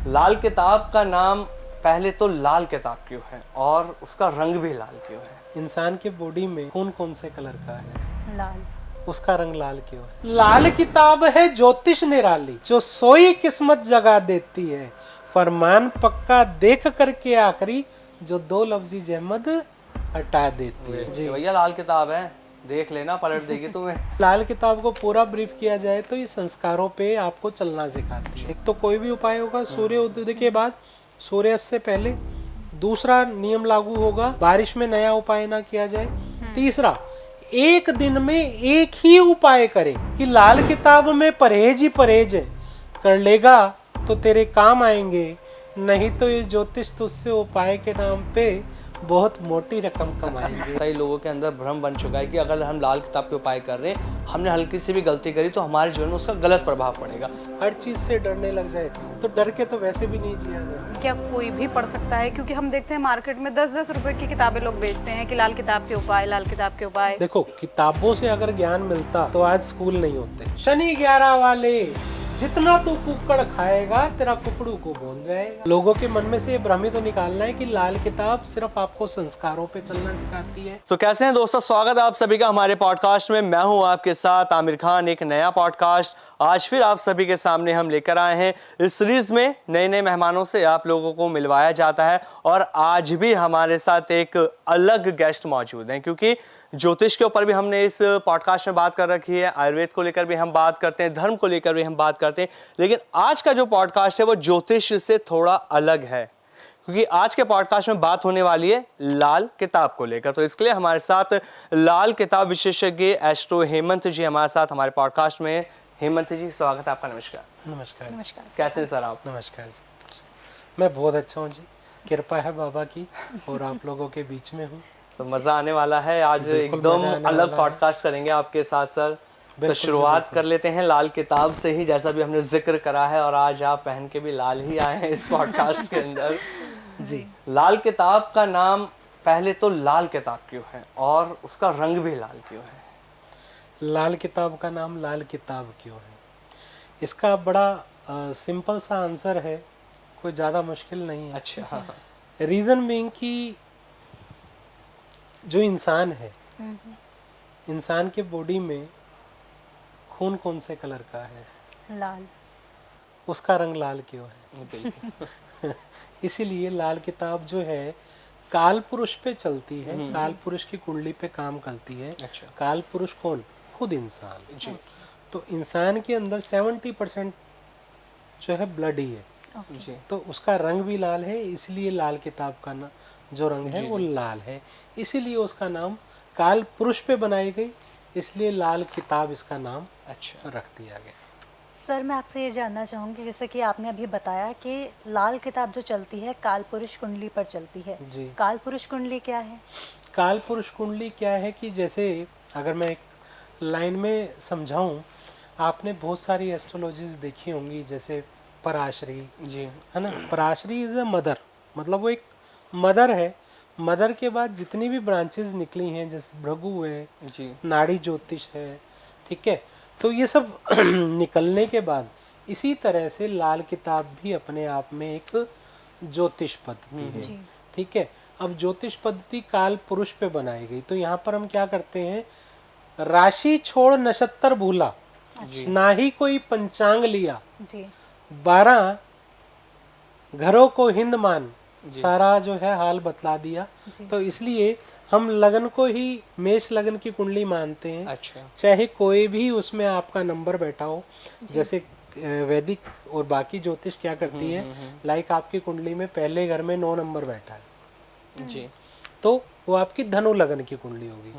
लाल किताब का नाम पहले तो लाल किताब क्यों है और उसका रंग भी लाल क्यों है? इंसान के बॉडी में कौन कौन से कलर का है? लाल। उसका रंग लाल क्यों है? लाल किताब है ज्योतिष निराली, जो सोई किस्मत जगा देती है, फरमान पक्का देख करके आखिरी, जो दो लफ्जी जहमत हटा देती है। जी भैया लाल किताब है, देख लेना, पलट देगी तुम्हें। लाल किताब को पूरा ब्रीफ किया जाए तो ये संस्कारों पे आपको चलना सिखाती है। एक तो कोई भी उपाय होगा सूर्य उदय के बाद, सूर्यास्त से पहले। दूसरा नियम लागू होगा, बारिश में नया उपाय ना किया जाए। तीसरा, एक दिन में एक ही उपाय करें कि लाल किताब में परहेज ही परहेज है, कर लेगा तो तेरे काम आएंगे, नहीं तो ये ज्योतिष तुझसे उपाय के नाम पे बहुत मोटी रकम कमाएंगे। कई लोगों के अंदर भ्रम बन चुका है कि अगर हम लाल किताब के उपाय कर रहे हैं, हमने हल्की सी भी गलती करी तो हमारे जीवन में उसका गलत प्रभाव पड़ेगा। हर चीज से डरने लग जाए तो डर के तो वैसे भी नहीं जिया जाए। क्या कोई भी पढ़ सकता है? क्योंकि हम देखते हैं मार्केट में 10-10 रुपए की किताबें लोग बेचते हैं कि लाल किताब के उपाय, लाल किताब के उपाय। देखो, किताबों से अगर ज्ञान मिलता तो आज स्कूल नहीं होते। शनि 11 वाले, जितना तू कुक्कड़ खाएगा तेरा कुकड़ू को बोल जाएगा। लोगों के मन में से ये भ्रमित तो निकालना है कि लाल किताब सिर्फ आपको संस्कारों पे चलना सिखाती है। तो कैसे हैं दोस्तों, स्वागत है आप सभी का हमारे पॉडकास्ट में। मैं हूं आपके साथ आमिर खान। एक नया पॉडकास्ट आज फिर आप सभी के सामने हम लेकर आए हैं। इस सीरीज में नए नए मेहमानों से आप लोगों को मिलवाया जाता है और आज भी हमारे साथ एक अलग गेस्ट मौजूद हैं, क्योंकि ज्योतिष के ऊपर भी हमने इस पॉडकास्ट में बात कर रखी है, आयुर्वेद को लेकर भी हम बात करते हैं, धर्म को लेकर भी हम बात करते हैं, लेकिन आज का जो पॉडकास्ट है वो ज्योतिष से थोड़ा अलग है, क्योंकि आज के पॉडकास्ट में बात होने वाली है लाल किताब को लेकर। तो इसके लिए हमारे साथ लाल किताब विशेषज्ञ एस्ट्रो हेमंत जी हमारे साथ हमारे पॉडकास्ट में। हेमंत जी, स्वागत है आपका। नमस्कार। नमस्कार। नमस्कार। कैसे हैं सर आप? नमस्कार जी, मैं बहुत अच्छा हूँ जी, कृपा है बाबा की और आप लोगों के बीच में हूँ। तो मजा आने वाला है आज, एकदम अलग पॉडकास्ट करेंगे आपके साथ सर। तो शुरुआत कर लेते हैं लाल किताब से ही, जैसा भी हमने जिक्र करा है, और आज आप पहन के भी लाल ही आए हैं इस पॉडकास्ट के अंदर। जी, लाल किताब का नाम पहले तो लाल किताब क्यों है और उसका रंग भी लाल क्यों है? लाल किताब का नाम लाल किताब क्यों है? इसका बड़ा सिंपल सा आंसर है, कोई ज़्यादा मुश्किल नहीं है। अच्छा। रीज़न बीइंग कि जो इंसान है, इंसान के बॉडी में खून कौन से कलर का है? लाल। उसका रंग लाल क्यों है? बिल्कुल। इसीलिए लाल किताब जो है काल पुरुष पे चलती है, काल पुरुष की कुंडली पे काम करती है। अच्छा। काल पुरुष कौन? खुद इंसान जी। तो इंसान के अंदर 70% जो है ब्लड ही है, जी। तो उसका रंग भी लाल है, इसलिए लाल किताब का ना जो रंग है वो लाल है। इसीलिए उसका नाम काल पुरुष पे बनाई गई, इसलिए लाल किताब इसका नाम अच्छा रख दिया गया। सर, मैं आपसे ये जानना चाहूँगी, जैसे कि आपने अभी बताया कि लाल किताब जो चलती है काल पुरुष कुंडली पर चलती है। जी। काल पुरुष कुंडली क्या है? काल पुरुष कुंडली क्या है कि जैसे अगर मैं एक लाइन में समझाऊं, आपने बहुत सारी एस्ट्रोलॉजीज देखी होंगी, जैसे पराशरी, जी, है ना। पराशरी इज अ मदर, मतलब वो एक मदर है। मदर के बाद जितनी भी ब्रांचेस निकली हैं, जैसे भृगु है, जी, नाड़ी ज्योतिष है, ठीक है, तो ये सब निकलने के बाद इसी तरह से लाल किताब भी अपने आप में एक ज्योतिष पद्धति है, ठीक है। अब ज्योतिष पद्धति काल पुरुष पे बनाई गई, तो यहाँ पर हम क्या करते हैं, राशि छोड़ नक्षत्र भूला, ना ही कोई पंचांग लिया, जी। 12 घरों को हिंद मान, सारा जो है हाल बतला दिया। तो इसलिए हम लगन को ही मेष लगन की कुंडली मानते हैं। अच्छा। चाहे कोई भी उसमें आपका नंबर बैठा हो, जैसे वैदिक और बाकी ज्योतिष क्या करती है, लाइक आपकी कुंडली में पहले घर में 9 नंबर बैठा है जी, तो वो आपकी धनु लगन की कुंडली होगी।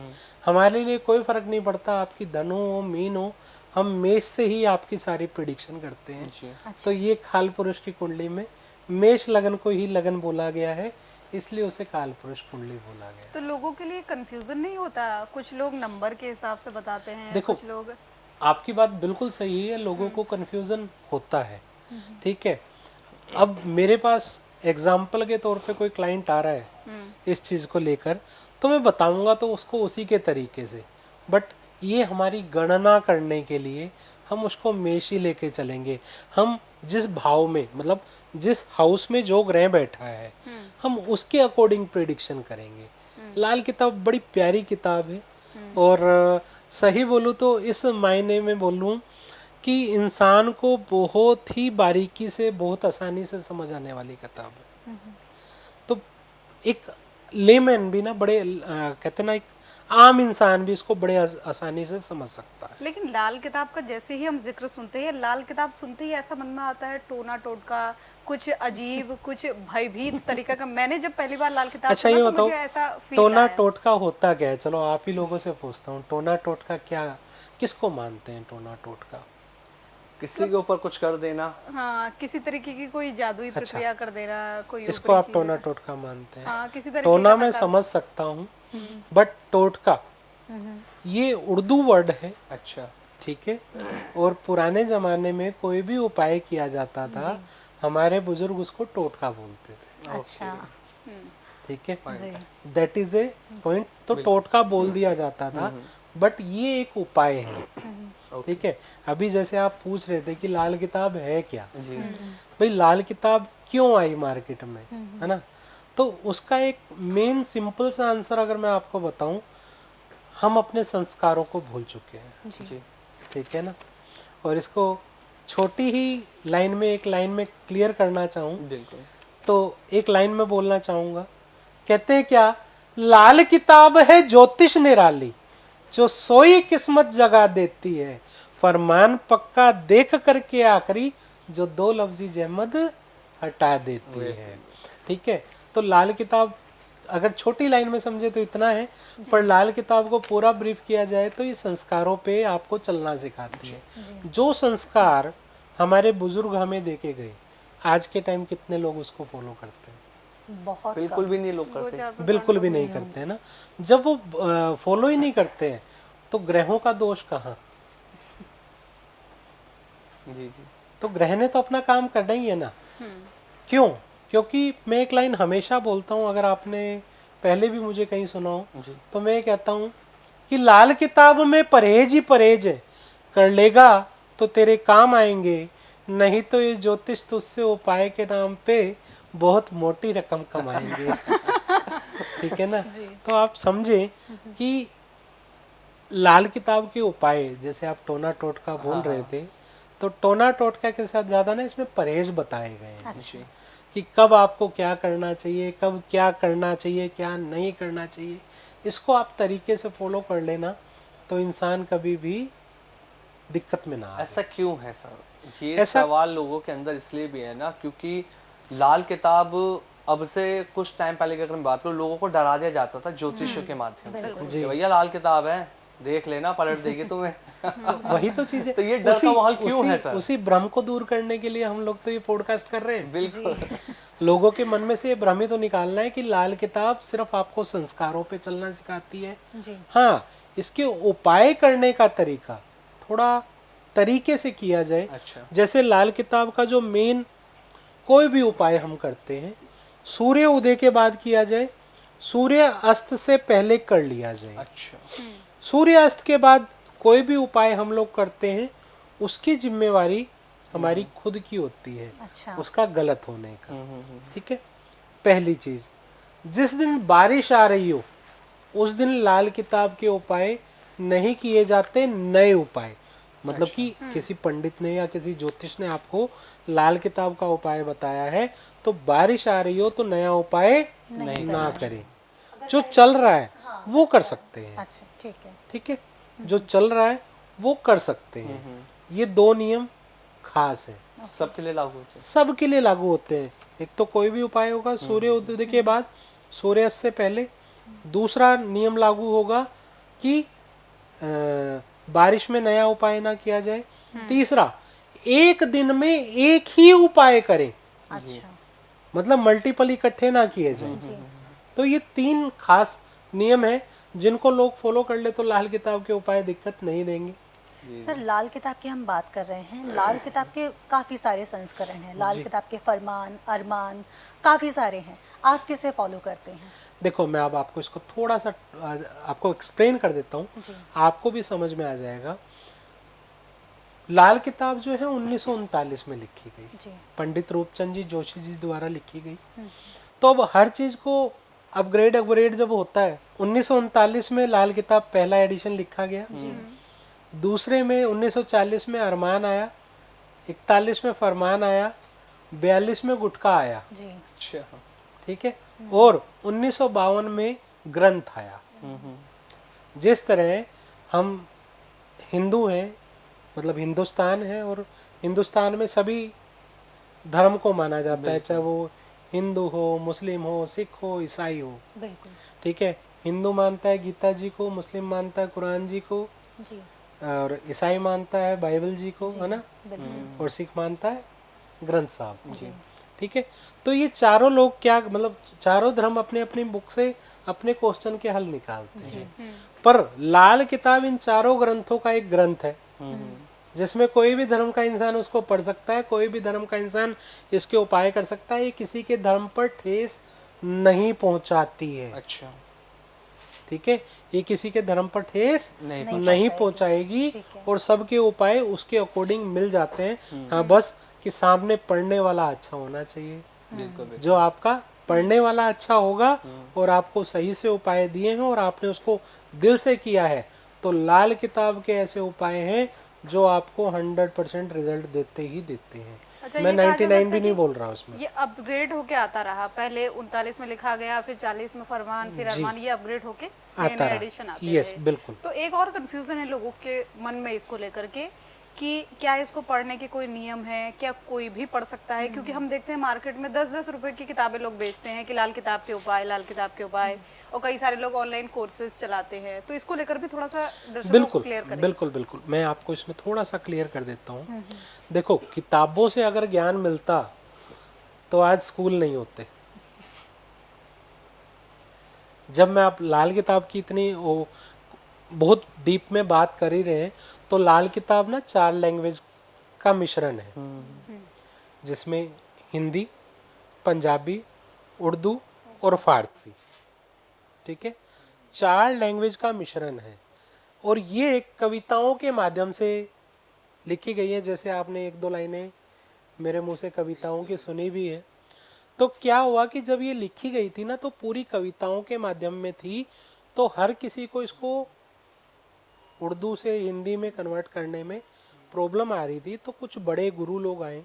हमारे लिए कोई फर्क नहीं पड़ता आपकी धनु हो मीन हो, हम मेष से ही आपकी सारी प्रिडिक्शन करते हैं। जी। तो ये काल पुरुष की कुंडली में मेष लगन को ही लगन बोला गया है, इसलिए उसे काल पुरुष कुंडली बोला गया। तो लोगों के लिए कंफ्यूजन नहीं होता? कुछ लोग नंबर के हिसाब से बताते हैं, देखो, कुछ लोग। आपकी बात बिल्कुल सही है, लोगों को कंफ्यूजन होता है, ठीक है। अब मेरे पास एग्जाम्पल के तौर पे कोई क्लाइंट आ रहा है इस चीज़ को लेकर, तो मैं बताऊंगा तो उसको उसी के तरीके से, बट ये हमारी गणना करने के लिए हम उसको मेष ही लेके चलेंगे। हम जिस भाव में, मतलब जिस हाउस में जो ग्रह बैठा है हम उसके अकॉर्डिंग प्रिडिक्शन करेंगे। लाल किताब बड़ी प्यारी किताब है और सही बोलूँ तो इस मायने में बोलूँ कि इंसान को बहुत ही बारीकी से बहुत आसानी से समझ आने वाली किताब है। तो एक लेमैन भी ना बड़े कहते ना एक आम इंसान भी इसको बड़े आसानी से समझ सकता है। लेकिन लाल किताब का जैसे ही हम जिक्र सुनते हैं, लाल किताब सुनते ही ऐसा मन में आता है टोना टोटका, कुछ अजीब, कुछ भयभीत तरीका का। मैंने जब पहली बार लाल किताब अच्छा सुना ये तो बताओ मुझे ऐसा फील टोना आया। टोटका होता क्या है? चलो आप ही लोगों से पूछता हूँ, टोना टोटका क्या, किसको मानते हैं टोना टोटका? किसी के ऊपर कुछ कर देना, हाँ, किसी तरीके की कोई जादुई प्रक्रिया कर देना, कोई इसको ऊपरी आप चीज़। टोना टोटका मानते हैं? हाँ, किसी तरीके टोना का मैं हरकत। समझ सकता हूँ बट टोटका ये उर्दू वर्ड है, अच्छा ठीक है। और पुराने जमाने में कोई भी उपाय किया जाता था हमारे बुजुर्ग उसको टोटका बोलते थे, अच्छा ठीक है। जी दैट इज ए पॉइंट। तो टोटका बोल दिया जाता था बट ये एक उपाय है, ठीक है। अभी जैसे आप पूछ रहे थे कि लाल किताब है क्या, जी भाई लाल किताब क्यों आई मार्केट में, है ना। तो उसका एक मेन सिंपल सा आंसर अगर मैं आपको बताऊं, हम अपने संस्कारों को भूल चुके हैं, जी ठीक है ना। और इसको छोटी ही लाइन में, एक लाइन में क्लियर करना चाहूँ बिल्कुल। तो एक लाइन में बोलना चाहूँगा, कहते हैं क्या, लाल किताब है ज्योतिष निराली, जो सोई किस्मत जगा देती है, फरमान पक्का देख करके आखिरी, जो दो लफ्जी जहमत हटा देती है, ठीक है। तो लाल किताब अगर छोटी लाइन में समझे तो इतना है, पर लाल किताब को पूरा ब्रीफ किया जाए तो ये संस्कारों पे आपको चलना सिखाती है। जो संस्कार हमारे बुजुर्ग हमें देके गए, आज के टाइम कितने लोग उसको फॉलो करते हैं? बहुत बिल्कुल भी नहीं लोग करते। 2-4% बिल्कुल भी नहीं करते हैं ना। जब वो फॉलो ही नहीं करते हैं तो ग्रहों का दोष कहाँ? जी जी तो ग्रह ने तो अपना काम करना ही है ना। क्यों? क्योंकि मैं एक लाइन हमेशा बोलता हूँ, अगर आपने पहले भी मुझे कहीं सुना हो जी। तो मैं कहता हूँ कि लाल किताब में परहेज ही परहेज है, कर लेगा तो तेरे काम आएंगे, नहीं तो ये ज्योतिष तुझसे उपाय के नाम पे बहुत मोटी रकम कमाएंगे। ठीक है ना। तो आप समझे कि लाल किताब के उपाय, जैसे आप टोना टोटका बोल रहे थे, तो टोना टोटका के साथ ज्यादा ना इसमें परहेज बताए गए हैं। अच्छा कि कब आपको क्या करना चाहिए, कब क्या करना चाहिए, क्या नहीं करना चाहिए, इसको आप तरीके से फॉलो कर लेना तो इंसान कभी भी दिक्कत में ना आए। ऐसा क्यों है सर? ये ऐसा- सवाल लोगों के अंदर इसलिए भी है ना क्योंकि लाल किताब अब से कुछ टाइम पहले की अगर मैं बात करूं, लोगों को डरा दिया जाता था ज्योतिषियों के माध्यम से कि भैया लाल किताब है, देख लेना, पलट देगी तुम्हें। वही तो चीज है। तो ये डर का माहौल क्यों है सर? उसी भ्रम को दूर करने के लिए हम लोग तो ये पॉडकास्ट कर रहे हैं। बिल्कुल। लोगों के मन में से ये भ्रम ही तो निकालना है कि लाल किताब सिर्फ आपको संस्कारों पे चलना सिखाती है। जी हाँ, इसके उपाय करने का तरीका थोड़ा तरीके से किया जाए। अच्छा। जैसे लाल किताब का जो मेन कोई भी उपाय हम करते हैं, सूर्य उदय के बाद किया जाए, सूर्य अस्त से पहले कर लिया जाए। अच्छा। सूर्य अस्त के बाद कोई भी उपाय हम लोग करते हैं, उसकी जिम्मेवारी हमारी खुद की होती है, अच्छा उसका गलत होने का। ठीक है। पहली चीज, जिस दिन बारिश आ रही हो उस दिन लाल किताब के उपाय नहीं किए जाते, नए उपाय। मतलब कि किसी पंडित ने या किसी ज्योतिष ने आपको लाल किताब का उपाय बताया है, तो बारिश आ रही हो तो नया उपाय ना करें। जो चल रहा है वो कर सकते हैं। अच्छा ठीक है ठीक है। जो चल रहा है वो कर सकते हैं। ये दो नियम खास है, सबके लिए लागू होते हैं। सबके लिए लागू होते हैं। एक तो कोई भी उपाय होगा सूर्य उदय के बाद, सूर्यास्त से पहले। दूसरा नियम लागू होगा कि बारिश में नया उपाय ना किया जाए। तीसरा, एक दिन में एक ही उपाय करें, अच्छा मतलब मल्टीपल इकट्ठे ना किए जाए। तो ये तीन खास नियम है, जिनको लोग फॉलो कर ले तो लाल किताब के उपाय दिक्कत नहीं देंगे। सर, लाल किताब की हम बात कर रहे हैं। लाल किताब के काफ़ी सारे संस्करण हैं। लाल किताब के फरमान, अरमान काफ़ी सारे हैं। आप किसे फॉलो करते हैं? देखो, मैं अब आपको इसको थोड़ा सा आपको एक्सप्लेन कर देता हूँ, जी। आपको भी समझ में आ जाएगा। लाल किताब जो है 1939 में लिखी गई, जी पंडित रूपचंद जी जोशी जी द्वारा लिखी गई। तो अब हर चीज को अपग्रेड जब होता है, 1939 में लाल किताब पहला एडिशन लिखा गया, दूसरे में 1940 में अरमान आया, 41 में फरमान आया, 42 में गुटका आया, जी अच्छा। ठीक है, और 1952 में ग्रंथ आया। जिस तरह हम हिंदू हैं, मतलब हिंदुस्तान है, और हिंदुस्तान में सभी धर्म को माना जाता है, चाहे वो हिंदू हो, मुस्लिम हो, सिख हो, ईसाई हो, बिल्कुल ठीक है। हिंदू मानता है गीता जी को, मुस्लिम मानता है कुरान जी को, जी और ईसाई मानता है बाइबल जी को, है ना, बिल्कुल और सिख मानता है ग्रंथ साहब जी, ठीक है। तो ये चारों लोग क्या, मतलब चारों धर्म अपने अपनी बुक से अपने क्वेश्चन के हल निकालते हैं, पर लाल किताब इन चारों ग्रंथों का एक ग्रंथ है, जिसमें कोई भी धर्म का इंसान उसको पढ़ सकता है, कोई भी धर्म का इंसान इसके उपाय कर सकता है। ये किसी के धर्म पर ठेस नहीं पहुंचाती है, अच्छा, ठीक है, ये किसी के धर्म पर ठेस नहीं नहीं पहुंचाएगी, ठीक है। और सबके उपाय उसके अकॉर्डिंग मिल जाते हैं। हाँ, बस कि सामने पढ़ने वाला अच्छा होना चाहिए। बिल्कुल जो आपका पढ़ने वाला अच्छा होगा और आपको सही से उपाय दिए हैं और आपने उसको दिल से किया है, तो लाल किताब के ऐसे उपाय हैं जो आपको 100% रिजल्ट देते ही देते हैं। अच्छा, मैं ये कहा जा 99 सकता भी है नहीं कि बोल रहा उसमें। ये अपग्रेड होके आता रहा, पहले 39 में लिखा गया, फिर 40 में फरमान, फिर अरमान, ये अपग्रेड होके नए आता नए रहा। एडिशन आते यस, रहे। बिल्कुल। तो एक और कंफ्यूजन है लोगों के मन में इसको लेकर के कि क्या इसको पढ़ने के कोई नियम है, क्या कोई भी पढ़ सकता है? क्योंकि हम देखते हैं मार्केट में 10-10 रुपए की किताबें लोग बेचते हैं कि लाल किताब के उपाय, लाल किताब के उपाय, और कई सारे लोग ऑनलाइन कोर्सेज चलाते हैं। तो इसको लेकर भी थोड़ा सा दर्शकों को बिल्कुल क्लियर करें। बिल्कुल बिल्कुल, मैं आपको इसमें थोड़ा सा क्लियर कर देता हूँ। देखो, किताबों से अगर ज्ञान मिलता तो आज स्कूल नहीं होते। जब मैं आप लाल किताब की इतनी बहुत डीप में बात कर ही रहे हैं, तो लाल किताब ना 4 लैंग्वेज का मिश्रण है, जिसमें हिंदी, पंजाबी, उर्दू और फारसी, ठीक है, 4 लैंग्वेज का मिश्रण है। और ये एक कविताओं के माध्यम से लिखी गई है। जैसे आपने 1-2 लाइनें मेरे मुंह से कविताओं की सुनी भी है। तो क्या हुआ कि जब ये लिखी गई थी ना, तो पूरी कविताओं के माध्यम में थी, तो हर किसी को इसको उर्दू से हिंदी में कन्वर्ट करने में प्रॉब्लम आ रही थी। तो कुछ बड़े गुरु लोग आए,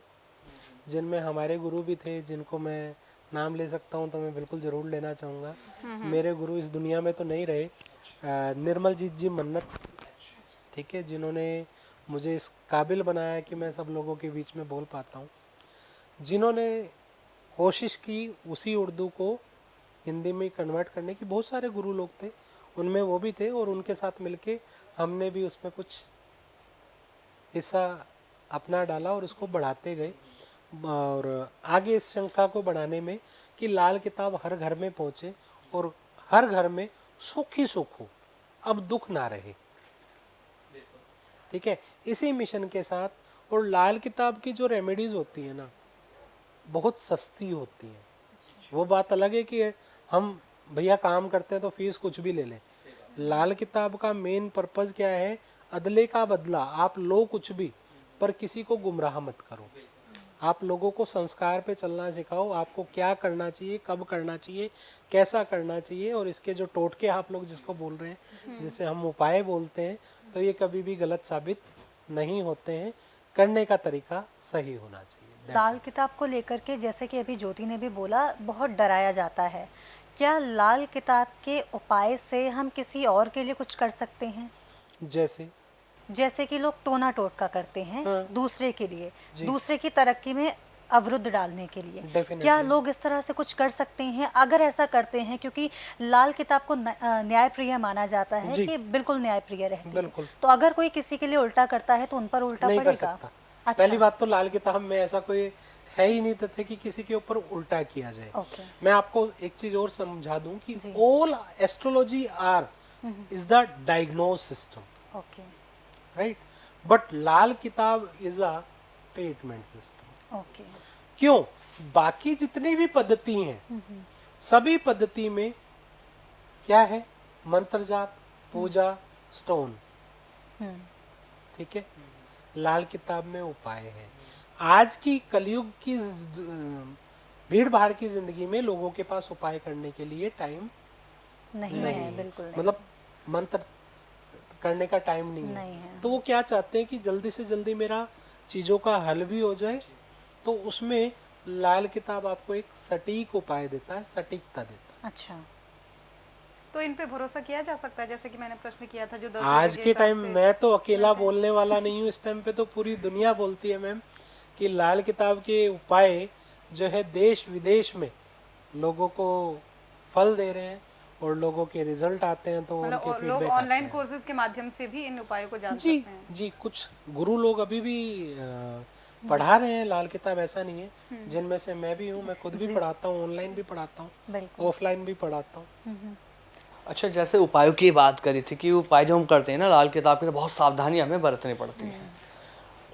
जिनमें हमारे गुरु भी थे, जिनको मैं नाम ले सकता हूं तो मैं बिल्कुल ज़रूर लेना चाहूँगा। मेरे गुरु इस दुनिया में तो नहीं रहे, निर्मलजीत जी मन्नत, ठीक है, जिन्होंने मुझे इस काबिल बनाया कि मैं सब लोगों के बीच में बोल पाता हूँ, जिन्होंने कोशिश की उसी उर्दू को हिंदी में कन्वर्ट करने की। बहुत सारे गुरु लोग थे, उनमें वो भी थे, और उनके साथ मिलके हमने भी उसमें कुछ हिस्सा अपना डाला और उसको बढ़ाते गए। और आगे इस श्रृंखला को बढ़ाने में कि लाल किताब हर घर में पहुँचे और हर घर में सुख ही सुख हो, अब दुख ना रहे, ठीक है, इसी मिशन के साथ। और लाल किताब की जो रेमेडीज होती है ना, बहुत सस्ती होती है। वो बात अलग है कि हम भैया काम करते हैं तो फीस कुछ भी ले लें। लाल किताब का मेन पर्पस क्या है? अदले का बदला। आप लो कुछ भी, पर किसी को गुमराह मत करो। आप लोगों को संस्कार पे चलना सिखाओ, आपको क्या करना चाहिए, कब करना चाहिए, कैसा करना चाहिए। और इसके जो टोटके आप लोग जिसको बोल रहे हैं, जिसे हम उपाय बोलते हैं, तो ये कभी भी गलत साबित नहीं होते हैं। करने का तरीका सही होना चाहिए। लाल किताब को लेकर के, जैसे कि अभी ज्योति ने भी बोला, बहुत डराया जाता है। क्या लाल किताब के उपाय से हम किसी और के लिए कुछ कर सकते हैं? जैसे कि लोग टोना टोटका करते हैं, हाँ। दूसरे के लिए, दूसरे की तरक्की में अवरुद्ध डालने के लिए। Definitely. क्या लोग इस तरह से कुछ कर सकते हैं? अगर ऐसा करते हैं, क्योंकि लाल किताब को न्यायप्रिय माना जाता है कि बिल्कुल न्यायप्रिय रहती है, बिल्कुल। तो अगर कोई किसी के लिए उल्टा करता है तो उन पर उल्टा नहीं कर पड़ेगा? सकता। अच्छा। पहली बात तो लाल किताब में ऐसा कोई है ही नहीं तथ्य कि किसी के ऊपर उल्टा किया जाए। ओके। मैं आपको एक चीज और समझा दूं कि ji. All astrology are is the diagnose system, okay right, but Lal Kitab is a treatment system. Okay. क्यों? बाकी जितनी भी पद्धति हैं, सभी पद्धति में क्या है? मंत्र जाप, पूजा, स्टोन, ठीक है। लाल किताब में उपाय है। आज की कलयुग की भीड़ भाड़ की जिंदगी में लोगों के पास उपाय करने के लिए टाइम नहीं है, बिल्कुल नहीं। मतलब मंत्र करने का टाइम नहीं नहीं है। है। तो वो क्या चाहते हैं कि जल्दी से जल्दी मेरा चीजों का हल भी हो जाए, तो उसमें लाल किताब आपको एक सटीक उपाय देता है, सटीकता देता है। अच्छा, तो इन पे भरोसा किया जा सकता है, जैसे कि मैंने प्रश्न किया था जो 10 आज रुपए के हिसाब टाइम से- मैं तो अकेला बोलने वाला नहीं हूँ, इस टाइम पे तो पूरी दुनिया बोलती है मैम कि लाल किताब के उपाय जो है देश विदेश में लोगों को फल दे रहे हैं और लोगों के रिजल्ट आते हैं, तो मतलब उनके और लोग फीडबैक आते ऑनलाइन हैं। कोर्सेज के माध्यम से भी इन उपायों को जान जी सकते हैं। जी, कुछ गुरु लोग अभी भी पढ़ा रहे हैं लाल किताब, ऐसा नहीं है, जिनमें से मैं भी हूँ। मैं खुद भी पढ़ाता हूँ, ऑनलाइन भी पढ़ाता हूँ, बिल्कुल। ऑफलाइन भी पढ़ाता हूँ। अच्छा, जैसे उपायों की बात करी थी कि उपाय जो हम करते हैं ना लाल किताब के, तो बहुत सावधानियां हमें बरतनी पड़ती हैं।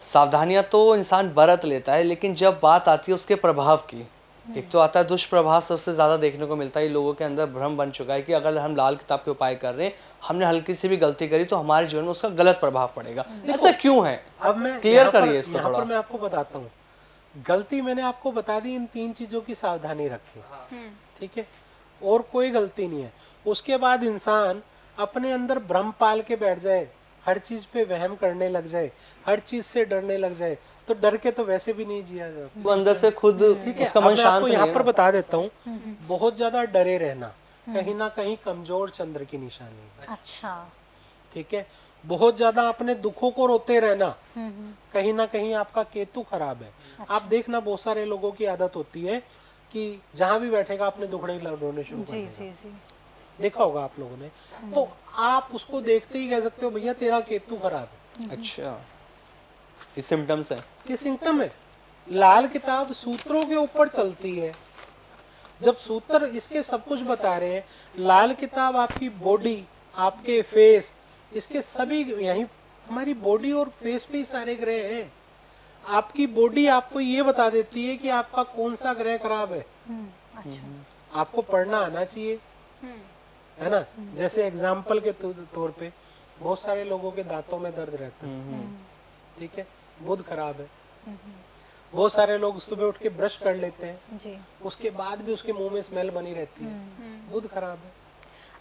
सावधानियां तो इंसान बरत लेता है, लेकिन जब बात आती है उसके प्रभाव की, एक तो आता है दुष्प्रभाव, सबसे ज़्यादा देखने को मिलता है। लोगों के अंदर भ्रम बन चुका है कि अगर हम लाल किताब के उपाय कर रहे हैं, हमने हल्की सी भी गलती करी तो हमारे जीवन में उसका गलत प्रभाव पड़ेगा। ऐसा क्यों है? अब मैं क्लियर यहाँ पर- करिए इसको यहाँ थोड़ा। पर मैं आपको बताता हूँ। गलती मैंने आपको बता दी, इन 3 चीजों की सावधानी रखी, ठीक है, और कोई गलती नहीं है। उसके बाद इंसान अपने अंदर भ्रम पाल के बैठ जाए, हर चीज पे वहम करने लग जाए, हर चीज से डरने लग जाए, तो डर के तो वैसे भी नहीं जिया जाता। वो अंदर से खुद ठीक है, उसका अब मन मैं शांत आपको नहीं यहाँ है पर ना। बता देता हूँ, बहुत ज्यादा डरे रहना कहीं ना कहीं कमजोर चंद्र की निशानी है। अच्छा, ठीक है, बहुत ज्यादा अपने दुखों को रोते रहना कहीं ना कहीं आपका केतु खराब है। आप देखना, बहुत सारे लोगों की आदत होती है कि जहां भी बैठेगा अपने दुखड़े रोने शुरू कर जी देगा। जी जी, देखा होगा आप लोगों ने, तो आप उसको देखते ही कह सकते हो भैया तेरा केतु खराब है। अच्छा, ये सिम्टम्स है। ये सिम्टम है। लाल किताब सूत्रों के ऊपर चलती है। जब सूत्र इसके सब कुछ बता रहे हैं, लाल किताब आपकी बॉडी, आपके फेस, इसके सभी, यही हमारी बॉडी और फेस पे ही सारे ग्रह हैं। आपकी बॉडी आपको ये बता देती है कि आपका कौन सा ग्रह खराब है। अच्छा, आपको पढ़ना आना चाहिए, है ना। जैसे एग्जाम्पल के तौर पे बहुत सारे लोगों के दांतों में दर्द रहता है, ठीक है, बुध खराब है। बहुत सारे लोग सुबह उठ के ब्रश कर लेते हैं, जी। उसके बाद भी उसके मुंह में स्मेल बनी रहती है, बुध खराब है।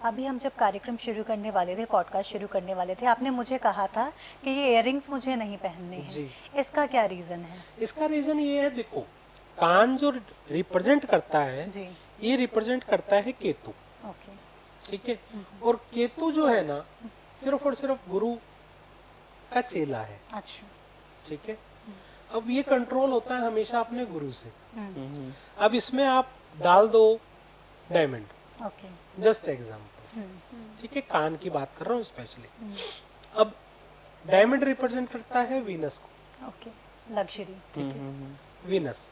अभी हम जब कार्यक्रम शुरू करने वाले थे, पॉडकास्ट शुरू करने वाले थे, आपने मुझे कहा था कि ये इयररिंग्स मुझे नहीं पहनने हैं। जी। इसका क्या रीजन है? इसका रीजन ये है, देखो, कान जो रिप्रेजेंट करता है, जी। ये रिप्रेजेंट करता है केतु, ओके, ठीक है। और केतु जो है ना, सिर्फ और सिर्फ गुरु का चेला है, अच्छा, ठीक है। अब ये कंट्रोल होता है हमेशा अपने गुरु से। अब इसमें आप डाल दो डायमंड, ओके, जस्ट एग्जाम्पल, ठीक है, कान की बात कर रहा हूँ स्पेशली। अब डायमंड रिप्रेजेंट करता है वीनस को, ओके, लग्जरी, ठीक है, Venus,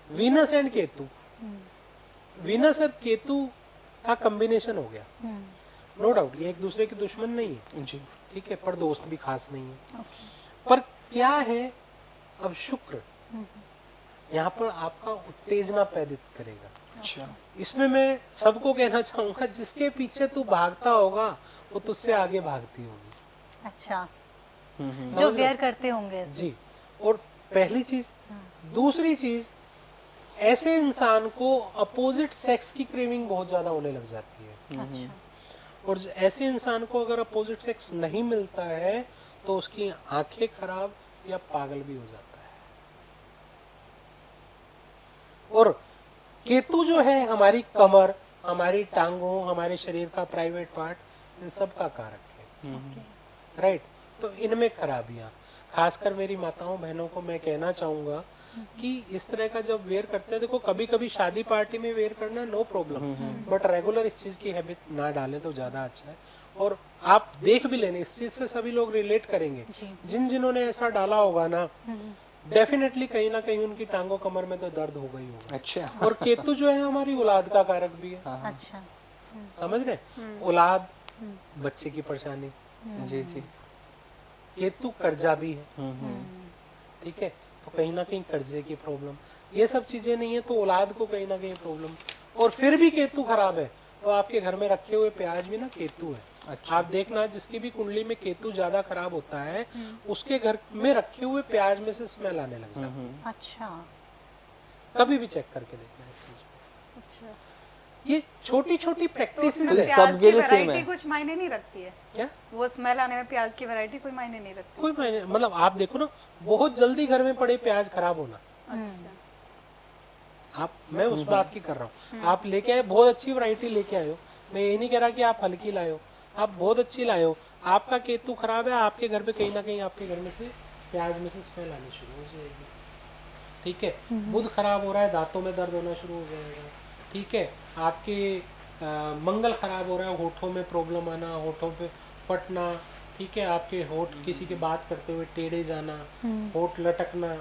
Venus and Ketu, Venus और केतु का कॉम्बिनेशन हो गया, नो डाउट। ये एक दूसरे के दुश्मन नहीं है जी, ठीक है, पर दोस्त भी खास नहीं है। पर क्या है, अब शुक्र यहाँ पर आपका उत्तेजना पैदा करेगा। अच्छा, इसमें मैं सबको कहना चाहूंगा, जिसके पीछे तू भागता होगा वो तुझसे आगे भागती होगी। अच्छा, समझ जो रहे? वेयर करते होंगे इसे। जी। और पहली चीज, दूसरी चीज, ऐसे इंसान को अपोजिट सेक्स की क्रेविंग बहुत ज्यादा होने लग जाती है। अच्छा, और ऐसे इंसान को अगर अपोजिट सेक्स नहीं मिलता है तो उसकी आंखें खराब या पागल भी हो जाता है। और केतु जो है हमारी कमर, हमारी टांगों, हमारे शरीर का प्राइवेट पार्ट, इन सब का कारक है, राइट। तो इनमें खराबियां, खासकर मेरी माताओं बहनों को मैं कहना चाहूंगा कि इस तरह का जब वेयर करते हैं, देखो कभी कभी शादी पार्टी में वेयर करना नो प्रॉब्लम, बट रेगुलर इस चीज की हैबिट ना डालें तो ज्यादा अच्छा है। और आप देख भी लेने, इस चीज से सभी लोग रिलेट करेंगे, जिन्होंने ऐसा डाला होगा ना, डेफिनेटली कहीं ना कहीं उनकी टांगों कमर में तो दर्द होगा ही होगा। अच्छा, और केतु जो है हमारी औलाद का कारक भी है, अच्छा, समझ रहे, औलाद, बच्चे की परेशानी, जी जी, केतु कर्जा भी है, ठीक है, तो कहीं ना कहीं कर्जे की प्रॉब्लम, ये सब चीजें नहीं है तो औलाद को कहीं ना कहीं प्रॉब्लम। और फिर भी केतु खराब है तो आपके घर में रखे हुए प्याज भी ना केतु है, आप देखना जिसकी भी कुंडली में केतु ज्यादा खराब होता है उसके घर में रखे हुए प्याज में से स्मेल आने लग जाती है। अच्छा कभी भी चेक करके देखना इस चीज को। अच्छा, ये छोटी छोटी तो प्रैक्टिस उसमें तो है। प्याज सबके की लिए same वैरायटी है। कुछ मायने नहीं रखती है? क्या वो स्मेल आने में प्याज की वैरायटी कोई मायने नहीं रखती? कोई मायने मतलब आप देखो ना बहुत जल्दी घर में पड़े प्याज खराब होना। अच्छा, मैं उस बात की कर रहा हूँ। आप लेके आए बहुत अच्छी वैरायटी लेके आए हो, मैं ये नहीं कह रहा कि आप हल्की लाए हो, आप बहुत अच्छी लाए हो। आपका केतु खराब है, आपके घर पे कहीं ना कहीं आपके घर में से प्याज में से स्मेल आनी शुरू हो जाएगी। ठीक है, बुध खराब हो रहा है, दांतों में दर्द होना शुरू हो जाएगा। ठीक है, आपके मंगल खराब हो रहा है, होठों में प्रॉब्लम आना, होठों पे फटना। ठीक है, आपके होठ किसी की बात करते हुए टेढ़े जाना, होठ लटकना,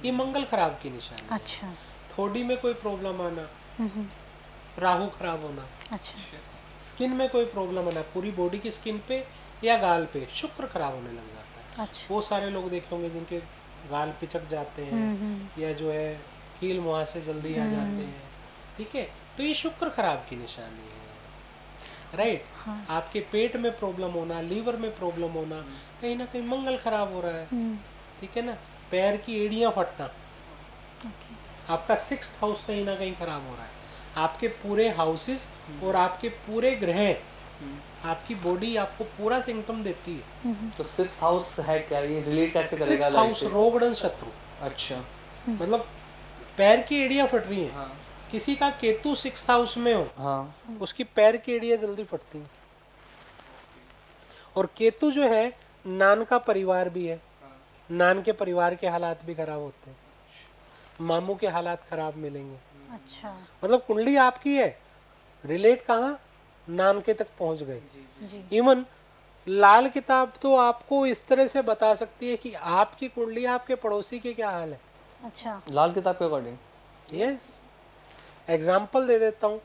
ये मंगल खराब की निशानी है। अच्छा थोड़ी में कोई प्रॉब्लम आना, राहु खराब होना, अच्छा स्किन में कोई प्रॉब्लम आना, पूरी बॉडी की स्किन पे या गाल पे शुक्र खराब होने लग जाता है। अच्छा वो सारे लोग देखे होंगे जिनके गाल पिचक जाते हैं या जो है कील मुहासे जल्दी आ जाते हैं। ठीक है, तो ये शुक्र खराब की निशानी है। राइट, आपके पेट में प्रॉब्लम होना, लीवर में प्रॉब्लम होना, कहीं ना कहीं मंगल खराब हो रहा है। ठीक है ना, पैर की एड़ियां फटना, आपका 6th हाउस कहीं ना कहीं खराब हो रहा है। आपके पूरे हाउसेस और आपके पूरे ग्रह, आपकी बॉडी आपको पूरा सिम्टम देती है। तो 6th हाउस है क्या, ये रिलेट कैसे करेगा 6th लाइफ हाउस से? रोगड़न शत्रु, अच्छा, मतलब पैर की एड़ियां फट रही हैं। हाँ किसी का केतु 6th हाउस में हो, हाँ, उसकी पैर की एड़ियां जल्दी फटती हैं। और केतु जो है नान का परिवार भी है, नान के परिवार के हालात भी खराब होते हैं, मामू के हालात खराब मिलेंगे। अच्छा मतलब कुंडली आपकी है, रिलेट कहाँ, नान के तक पहुंच गए। जी इवन लाल किताब तो आपको इस तरह से बता सकती है कि आपकी कुंडली आपके पड़ोसी के क्या हाल है। अच्छा लाल किताब के अकॉर्डिंग। यस, एग्जाम्पल दे देता हूँ,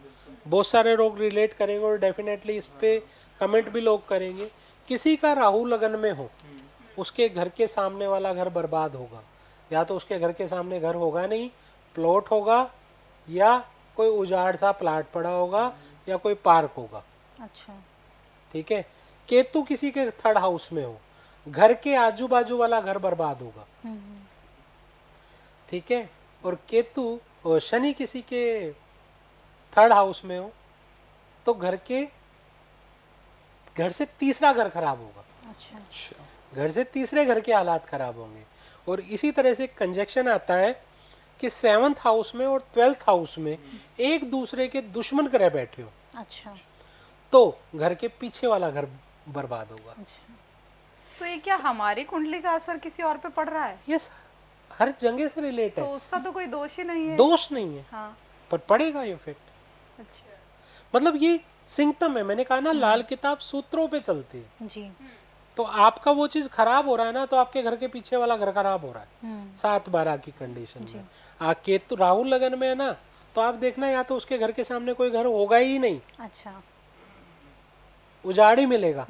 बहुत सारे लोग रिलेट करेंगे और डेफिनेटली इस पे कमेंट भी लोग करेंगे। किसी का राहु लगन में हो, उसके घर के सामने वाला घर बर्बाद होगा, या तो उसके घर के सामने घर होगा नहीं, प्लॉट होगा, या कोई उजाड़ सा प्लाट पड़ा होगा, या कोई पार्क होगा। अच्छा ठीक है, केतु किसी के 3rd हाउस में हो, घर के आजू बाजू वाला घर बर्बाद होगा। ठीक है, और केतु और शनि किसी के 3rd हाउस में हो तो घर से तीसरा घर खराब होगा, अच्छा घर से तीसरे घर के हालात खराब होंगे। और इसी तरह से कंजक्शन आता है कि 7th हाउस में और 12th हाउस में एक दूसरे के दुश्मन ग्रह बैठे हो अच्छा तो घर के पीछे वाला घर बर्बाद होगा। अच्छा तो ये क्या हमारी कुंडली का असर किसी और पे पड़ रहा है? यस, हर जगह से रिलेट तो है, उसका तो कोई दोष ही नहीं है। दोष नहीं है, हाँ, पर पड़ेगा ये इफेक्ट। अच्छा, मतलब ये सिम्टम है, मैंने कहा ना लाल किताब सूत्रों पे चलती है। जी तो आपका वो चीज खराब हो रहा है ना, तो आपके घर के पीछे वाला घर खराब हो रहा है 7-12 की कंडीशन में। केतु राहुल लगन में है ना, तो आप देखना या तो उसके घर के सामने कोई घर होगा ही नहीं, अच्छा उजाड़ ही मिलेगा।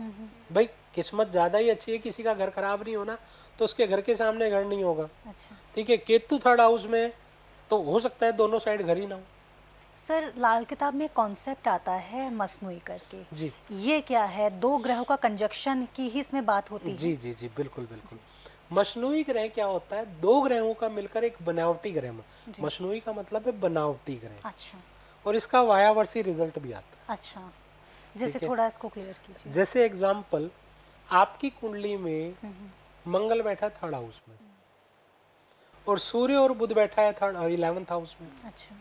भाई किस्मत ज्यादा ही अच्छी है, किसी का घर खराब नहीं होना, तो उसके घर के सामने घर नहीं होगा। अच्छा ठीक है, केतु 3rd हाउस में है, तो हो सकता है दोनों साइड घर ही ना हो। सर लाल किताब में कॉन्सेप्ट आता है मसनूई करके, जी ये क्या है? 2 ग्रहों का कंजक्शन की ही इसमें बात होती है? जी जी जी, बिल्कुल बिल्कुल। मशनूई ग्रह क्या होता है, 2 ग्रहों का मिलकर एक बनावटी ग्रह। मशनूई का मतलब है बनावटी ग्रह, अच्छा और इसका वायावर्सी रिजल्ट भी आता है। अच्छा, जैसे ठीक है। थोड़ा इसको क्लियर कीजिए। जैसे एग्जाम्पल, आपकी कुंडली में मंगल बैठा 3rd हाउस में, और सूर्य और बुध बैठा है 11th हाउस में। अच्छा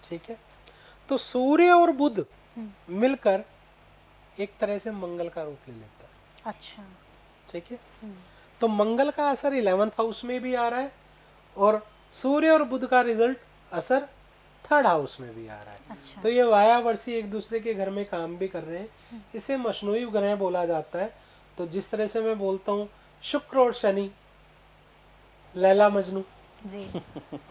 ठीक है, तो सूर्य और बुध मिलकर एक तरह से मंगल का रूप ले लेता है। अच्छा ठीक है, तो मंगल का असर 11th हाउस में भी आ रहा है, और सूर्य और बुध का रिजल्ट असर 3rd हाउस में भी आ रहा है। अच्छा तो ये वायावर्सी एक दूसरे के घर में काम भी कर रहे हैं, इसे मशनूई ग्रह बोला जाता है। तो जिस तरह से मैं बोलता हूँ शुक्र और शनि लैला मजनू, जी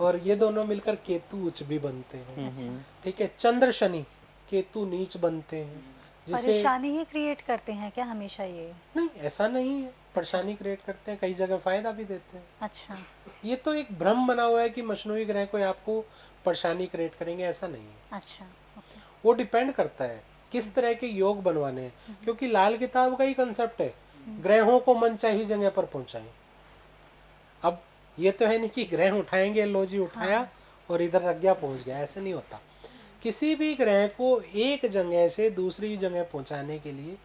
और ये दोनों मिलकर केतु उच्च भी बनते हैं। ठीक है, चंद्र शनि केतु नीच बनते हैं, जिसे परेशानी ही क्रिएट करते हैं क्या हमेशा ये? नहीं, ऐसा नहीं है, परेशानी क्रिएट करते हैं, कई जगह फायदा भी देते हैं। अच्छा ये तो एक भ्रम बना हुआ है कि मशनूई ग्रह कोई आपको परेशानी क्रिएट करेंगे, ऐसा नहीं है। अच्छा ओके वो डिपेंड करता है किस तरह के योग बनवाने हैं, क्योंकि लाल किताब का ही कंसेप्ट है ग्रहों को मनचाही जगह पर पहुंचाएं। अब ये तो है नहीं कि ग्रह उठाएंगे, लो जी उठाया और इधर रख गया पहुंच गया, ऐसे नहीं होता। किसी भी ग्रह को एक जगह से दूसरी जगह पहुंचाने के लिए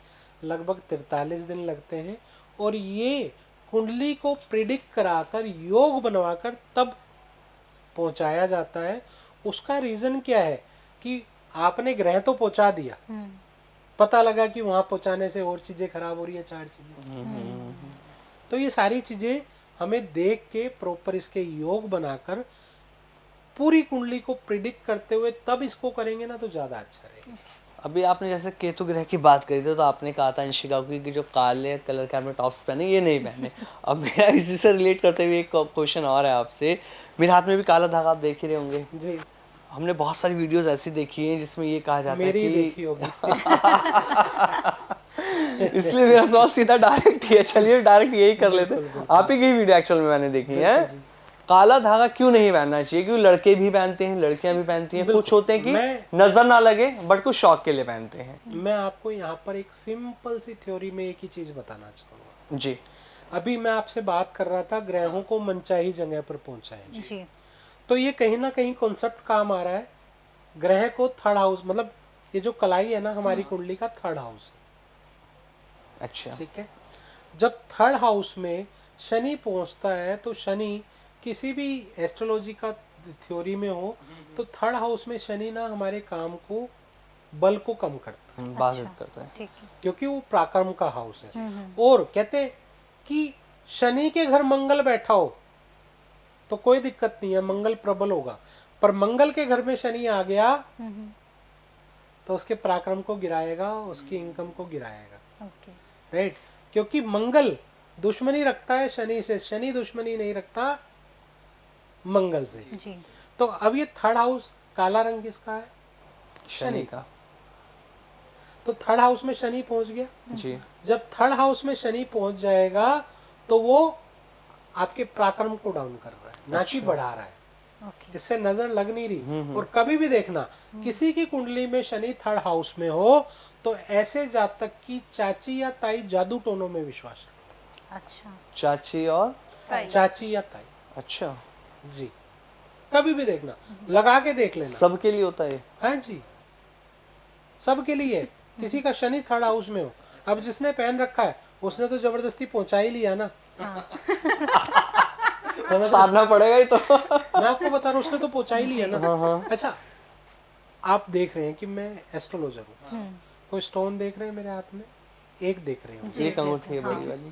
लगभग 43 दिन लगते हैं, और ये कुंडली को प्रिडिक्ट कराकर योग बनवाकर तब पहुंचाया जाता है। उसका रीजन क्या है कि आपने ग्रह तो पहुंचा दिया, पता लगा कि वहां पहुंचाने से और चीजें खराब हो रही है, 4 चीजें। तो ये सारी चीजें हमें देख के प्रॉपर इसके योग बनाकर पूरी कुंडली को प्रिडिक्ट करते हुए तब इसको करेंगे ना तो ज्यादा अच्छा रहेगा। अभी आपने जैसे केतु ग्रह की बात करी थी, तो आपने कहा था अंशिका को कि जो काले कलर के आपने टॉप्स पहने ये नहीं पहने। अब मेरा इसी से रिलेट करते हुए एक क्वेश्चन और है आपसे। मेरे हाथ में भी काला धागा आप देख ही रहे होंगे जी, हमने बहुत सारी वीडियोस ऐसी देखी हैं जिसमें ये कहा जाता है मेरी कि देखी होगी। इसलिए मेरा सवाल सीधा डायरेक्ट ही है। चलिए डायरेक्ट यही कर लेते हैं। आप ही की वीडियो एक्चुअल में मैंने देखी है। काला धागा क्यों नहीं पहनना चाहिए? क्योंकि लड़के भी पहनते हैं, लड़कियां भी पहनती हैं, कुछ होते हैं कि नजर ना लगे बट कुछ शौक के लिए पहनते हैं। मैं आपको यहाँ पर एक सिंपल सी थ्योरी में एक ही चीज बताना चाहूंगा। जी, अभी मैं आपसे बात कर रहा था ग्रहों को मनचाही जगह पर पहुंचाएं, जी तो ये कहीं ना कहीं कॉन्सेप्ट काम आ रहा है। ग्रह को थर्ड हाउस, मतलब ये जो कलाई है ना हमारी कुंडली का थर्ड हाउस, अच्छा, ठीक है। जब थर्ड हाउस में शनि पहुंचता है तो शनि किसी भी एस्ट्रोलॉजी का थ्योरी में हो तो थर्ड हाउस में शनि ना हमारे काम को, बल को कम करता है, बाधित करता है। ठीक है। क्योंकि वो पराक्रम का हाउस है। और कहते हैं कि शनि के घर मंगल बैठा हो तो कोई दिक्कत नहीं है, मंगल प्रबल होगा, पर मंगल के घर में शनि आ गया तो उसके पराक्रम को गिराएगा, उसकी इनकम को गिराएगा, ओके, राइट। क्योंकि मंगल दुश्मनी रखता है शनि से, शनि दुश्मनी नहीं रखता मंगल से। जी तो अब ये थर्ड हाउस काला रंग किसका है? शनि का। तो थर्ड हाउस में शनि पहुंच गया। जी, जब थर्ड हाउस में शनि पहुंच जाएगा तो वो आपके पराक्रम को डाउन कर रहा है, ना कि बढ़ा रहा है। ओके, इससे नजर लग नहीं रही। और कभी भी देखना किसी की कुंडली में शनि थर्ड हाउस में हो तो ऐसे जातक की चाची या ताई जादू टोनों में विश्वास रखती अच्छा, चाची और है। चाची या ताई, अच्छा, जी, कभी भी देखना, लगा के देख लेना। सबके लिए होता है? हाँ जी, सबके लिए। किसी का शनि थर्ड हाउस में हो, अब जिसने पहन रखा है उसने तो जबरदस्ती पहुंचा ही लिया ना। समझ तारना पड़ेगा ही तो। मैं आपको बता रहा हूँ, उसने तो पहुंचा ही लिया ना। अच्छा, आप देख रहे हैं कि मैं एस्ट्रोलॉजर हूँ, कोई स्टोन देख रहे हैं मेरे हाथ में? एक देख रहे हो। ये अंगूठी है बड़ी वाली।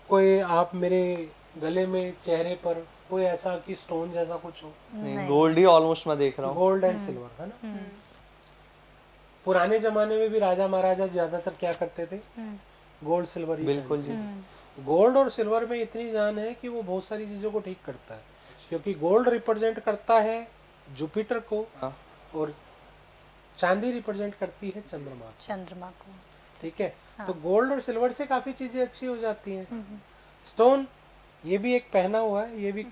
कोई आप मेरे गले में, चेहरे पर कोई ऐसा कि स्टोन जैसा कुछ हो? नहीं, गोल्ड ही ऑलमोस्ट मैं देख रहा हूँ। गोल्ड एंड सिल्वर, है ना। पुराने जमाने में भी राजा महाराजा ज्यादातर क्या करते थे? गोल्ड सिल्वर ही। बिल्कुल जी। गोल्ड और सिल्वर में इतनी जान है कि वो बहुत सारी चीजों को ठीक करता है, क्योंकि गोल्ड रिप्रेजेंट करता है जुपिटर को, हाँ। और चांदी रिप्रेजेंट करती है चंद्रमा को, चंद्रमा को। ठीक है। तो गोल्ड और सिल्वर से काफी चीजें अच्छी हो जाती हैं। स्टोन ये भी एक पहना हुआ है, ये भी,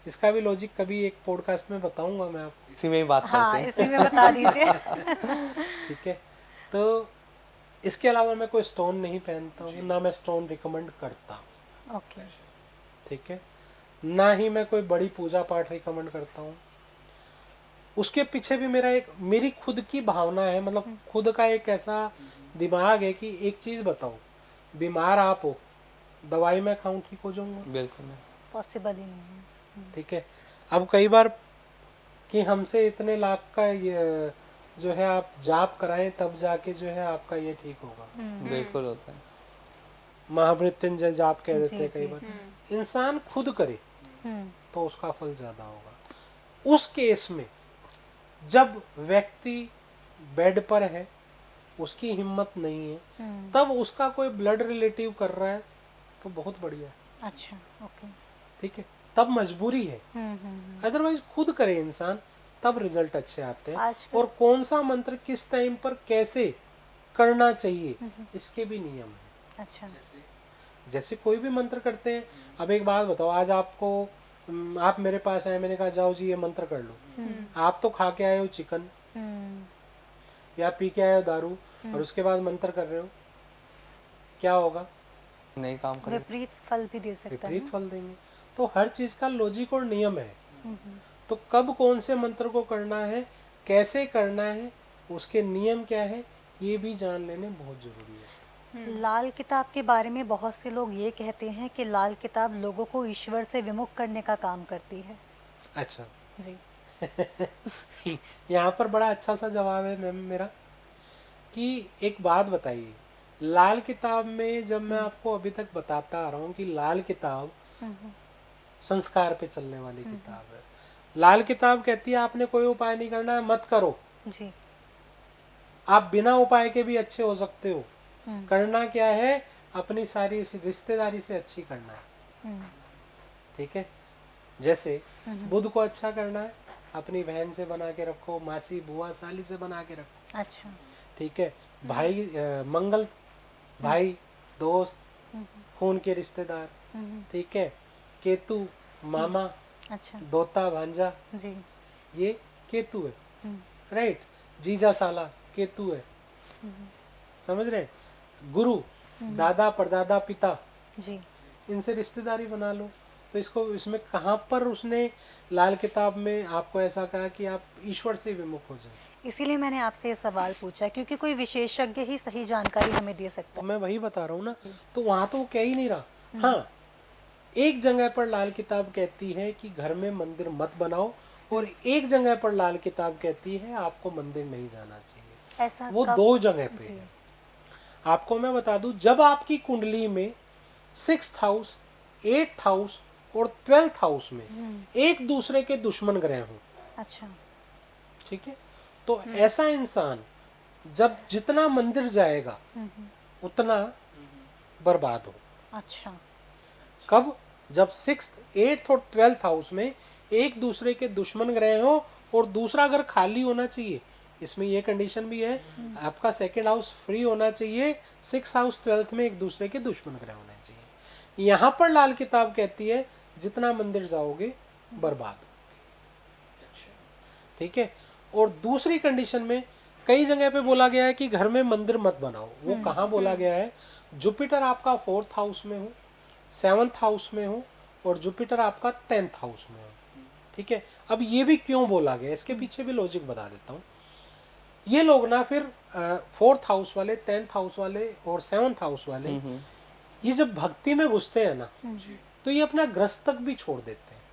इसका भी लॉजिक कभी एक पॉडकास्ट में बताऊंगा मैं आपको, इसी में ही बात करते हाँ, हैं। इसी में बता दीजिए। ठीक है। तो इसके अलावा मैं कोई स्टोन नहीं पहनता हूँ, ना मैं स्टोन रिकमेंड करता हूँ, ओके, ठीक है। ना ही मैं कोई बड़ी पूजा पाठ रिकमेंड करता हूँ। उसके पीछे भी मेरी खुद की भावना है, मतलब खुद का एक ऐसा दिमाग है कि एक चीज बताओ, बीमार आप हो, दवाई मैं खाऊं ठीक हो जाऊंगा? बिल्कुल नहीं। पॉसिबल ही नहीं है। ठीक है। अब कई बार कि हमसे इतने लाख का ये जो है आप जाप कराएं तब जाके जो है आपका ये ठीक होगा। बिल्कुल होता है। महामृत्युंजय जाप कह देते हैं जी, कई जी, बार। इंसान खुद करे हम्म, तो उसका फल ज्यादा होगा। उस केस में जब व्यक्ति बेड पर है, उसकी हिम्मत नहीं है, तब उसका कोई ब्लड रिलेटिव कर रहा है तो बहुत बढ़िया है, अच्छा, ओके, ठीक है। तब मजबूरी है, अदरवाइज खुद करे इंसान तब रिजल्ट अच्छे आते हैं। आजकल- और कौन सा मंत्र किस टाइम पर कैसे करना चाहिए इसके भी नियम है। अच्छा, जैसे कोई भी मंत्र करते हैं। अब एक बात बताओ, आज आपको आप मेरे पास आए, मैंने कहा जाओ जी ये मंत्र कर लो, आप तो खा के आए हो चिकन, या पी के आए हो दारू और उसके बाद मंत्र कर रहे हो, क्या होगा? नहीं काम करे। विपरीत फल भी दे सकता है विपरीत फल देंगे। तो हर चीज का लॉजिक और नियम है। तो कब कौन से मंत्र को करना है, कैसे करना है, उसके नियम क्या है, ये भी जान लेने बहुत जरूरी है। लाल किताब के बारे में बहुत से लोग ये कहते हैं कि लाल किताब लोगों को ईश्वर से विमुख करने का काम करती है। अच्छा, जी यहाँ पर बड़ा अच्छा सा जवाब है मैम मेरा, कि एक बात बताइए, लाल किताब में जब मैं आपको अभी तक बताता आ रहा हूँ कि लाल किताब संस्कार पे चलने वाली किताब है। लाल किताब कहती है आपने कोई उपाय नहीं करना है, मत करो। जी आप बिना उपाय के भी अच्छे हो सकते हो। करना क्या है, अपनी सारी रिश्तेदारी से अच्छी करना है। ठीक है, जैसे बुध को अच्छा करना है, अपनी बहन से बना के रखो, मासी बुआ साली से बना के रखो। अच्छा ठीक है, भाई मंगल भाई दोस्त खून के रिश्तेदार। ठीक है, केतु मामा अच्छा दोता भांजा, जी ये केतु है। राइट, जीजा साला केतु है। समझ रहे? गुरु दादा परदादा पिता, जी इनसे रिश्तेदारी बना लो। तो इसको इसमें कहाँ पर उसने लाल किताब में आपको ऐसा कहा कि आप ईश्वर से विमुख हो जाए? इसीलिए मैंने आपसे ये सवाल पूछा, क्योंकि कोई विशेषज्ञ ही सही जानकारी हमें दे सकता तो मैं वही बता रहा हूँ ना। तो वहां तो वो कह ही नहीं रहा। हाँ, एक जगह पर लाल किताब कहती है कि घर में मंदिर मत बनाओ, और एक जगह पर लाल किताब कहती है आपको मंदिर नहीं जाना चाहिए। है। ऐसा वो कब? दो जगह पे जी। है। आपको मैं बता दूं, जब आपकी कुंडली में 6th हाउस, 8th हाउस और 12th हाउस में एक दूसरे के दुश्मन ग्रह हो, अच्छा ठीक है, तो ऐसा इंसान जब जितना मंदिर जाएगा उतना बर्बाद हो। अच्छा कब? जब 6th, 8th और 12th हाउस में एक दूसरे के दुश्मन ग्रह हो और दूसरा घर खाली होना चाहिए। इसमें ये कंडीशन भी है, आपका 2nd हाउस फ्री होना चाहिए, 6th हाउस 12th में एक दूसरे के दुश्मन ग्रह होने चाहिए। यहाँ पर लाल किताब कहती है जितना मंदिर जाओगे बर्बाद। ठीक है, और दूसरी कंडीशन में कई जगह पे बोला गया है कि घर में मंदिर मत बनाओ। वो कहाँ बोला गया है? जुपिटर आपका 4th हाउस में हो, 7th हाउस में हो, और जुपिटर आपका 10th हाउस में हो। ठीक है, अब ये भी क्यों बोला गया, इसके पीछे भी लॉजिक बता देता हूँ। ये लोग ना फिर 4th हाउस वाले, 10th हाउस वाले और 7th हाउस वाले, ये जब भक्ति में घुसते हैं ना, तो ये अपना ग्रस्त तक भी छोड़ देते हैं।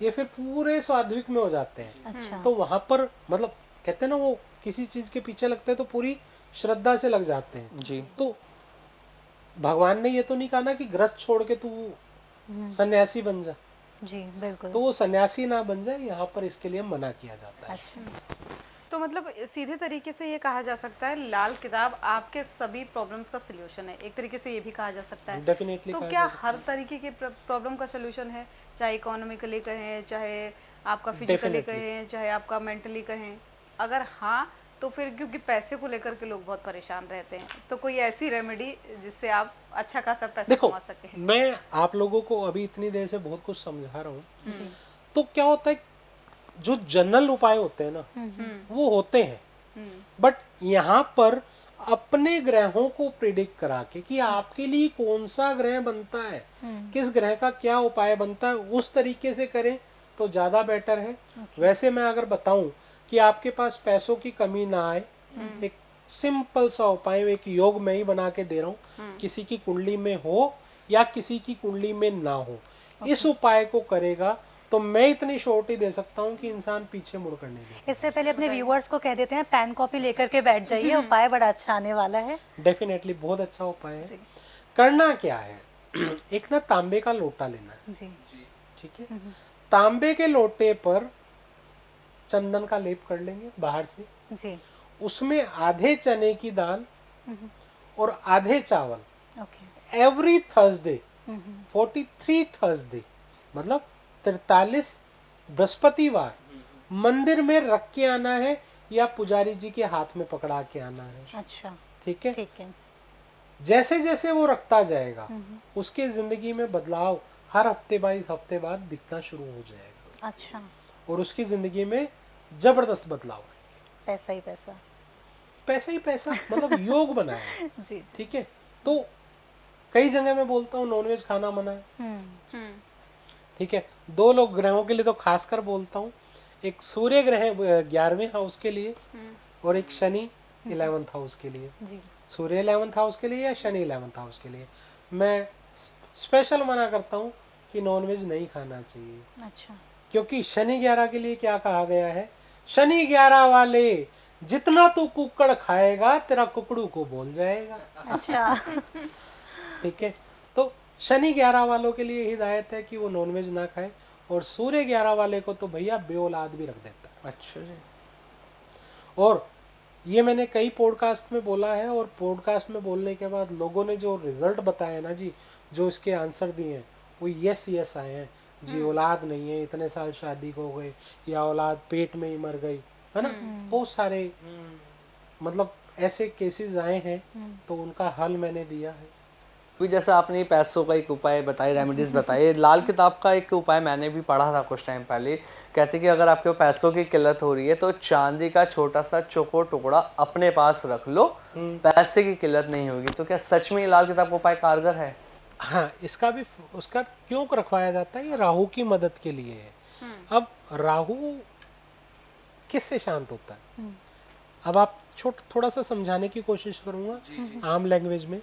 ये फिर पूरे सात्विक में हो जाते हैं। अच्छा तो वहां पर मतलब कहते हैं ना, वो किसी चीज के पीछे लगते हैं तो पूरी श्रद्धा से लग जाते हैं। जी। तो भगवान ने ये तो नहीं कहा ना कि ग्रस्त छोड़ के तू सन्यासी बन जा। जी बिल्कुल। तो वो सन्यासी ना बन जाए, यहाँ पर इसके लिए मना किया जाता है। अच्छा तो मतलब सीधे तरीके से ये कहा जा सकता है लाल किताब आपके सभी प्रॉब्लम्स का सलूशन है, एक तरीके से ये भी कहा जा सकता है। डेफिनेटली। तो क्या हर तरीके के प्रॉब्लम का सलूशन है, चाहे इकोनॉमिकली कहें, चाहे आपका फिजिकली Definitely. कहें, चाहे आपका मेंटली कहें? अगर हाँ, तो फिर क्योंकि पैसे को लेकर के लोग बहुत परेशान रहते हैं, तो कोई ऐसी रेमेडी जिससे आप अच्छा खासा पैसा देखो, कमा सकें? मैं आप लोगों को अभी इतनी देर से बहुत कुछ समझा रहा हूँ। तो क्या होता है, जो जनरल उपाय होते हैं ना, वो होते हैं, बट यहाँ पर अपने ग्रहों को प्रिडिक्ट करा के कि आपके लिए कौन सा ग्रह बनता है, किस ग्रह का क्या उपाय बनता है, उस तरीके से करें तो ज्यादा बेटर है। वैसे मैं अगर बताऊं कि आपके पास पैसों की कमी ना आए, एक सिंपल सा उपाय, एक योग मैं ही बना के दे रहा हूँ, किसी की कुंडली में हो या किसी की कुंडली में ना हो, इस उपाय को करेगा तो मैं इतनी श्योरिटी दे सकता हूँ कि इंसान पीछे मुड़ कर नहीं जाएगा। इससे पहले अपने व्यूअर्स को कह देते हैं पेन कॉपी लेकर के बैठ जाइए, उपाय बड़ा अच्छा आने वाला है। डेफिनेटली बहुत अच्छा उपाय है। करना क्या है, एक ना तांबे का लोटा लेना है। जी ठीक है, तांबे के लोटे पर चंदन का लेप कर लेंगे बाहर से, जी उसमें आधे चने की दाल और आधे चावल ओके एवरी थर्सडे 43 थर्सडे मतलब 43 बृहस्पतिवार मंदिर में रख के आना है या पुजारी जी के हाथ में पकड़ा के आना है। अच्छा ठीक है, ठीक है। जैसे जैसे वो रखता जाएगा उसके जिंदगी में बदलाव हर हफ्ते बाद दिखना शुरू हो जाएगा, अच्छा और उसकी जिंदगी में जबरदस्त बदलाव है। पैसा ही पैसा। पैसा ही पैसा, मतलब योग बनाया है। जी जी। ठीक है, तो कई जगह मैं बोलता हूँ नॉनवेज खाना मना है। हम्म ठीक है, 2 लोग ग्रहों के लिए तो खासकर बोलता हूँ, एक सूर्य ग्रह 11वें हाउस के लिए और एक शनि 11th हाउस के लिए। जी सूर्य 11th हाउस के लिए या शनि 11th हाउस के लिए मैं स्पेशल मना करता हूँ कि नॉनवेज नहीं खाना चाहिए। अच्छा। क्योंकि शनि 11 के लिए क्या कहा गया है, शनि 11 वाले जितना तू कुकड़ खाएगा तेरा कुकड़ू को बोल जाएगा। अच्छा। ठीक है, तो शनि 11 वालों के लिए हिदायत है कि वो नॉनवेज ना खाए, और सूर्य 11 वाले को तो भैया बेऔलाद भी रख देता है। अच्छा जी। और ये मैंने कई पॉडकास्ट में बोला है, और पॉडकास्ट में बोलने के बाद लोगों ने जो रिजल्ट बताए ना जी, जो इसके आंसर दिए हैं वो यस यस आए हैं जी। औलाद नहीं है, इतने साल शादी को हो गए, या औलाद पेट में ही मर गई, है ना। बहुत सारे मतलब ऐसे केसेस आए हैं, तो उनका हल मैंने दिया है। भी जैसे आपने ये पैसों का एक उपाय बताई, रेमेडीज बताई, लाल किताब का एक उपाय मैंने भी पढ़ा था कुछ टाइम पहले। कहते कि अगर आपके पैसों की किल्लत हो रही है तो चांदी का छोटा सा चौकोर टुकड़ा अपने पास रख लो, पैसे की किल्लत नहीं होगी। तो क्या सच में ये लाल किताब का उपाय कारगर है? हाँ, इसका भी उसका क्यों रखवाया जाता है, ये राहु की मदद के लिए है। अब राहु किससे शांत होता है, अब आप थोड़ा सा समझाने की कोशिश करूंगा आम लैंग्वेज में।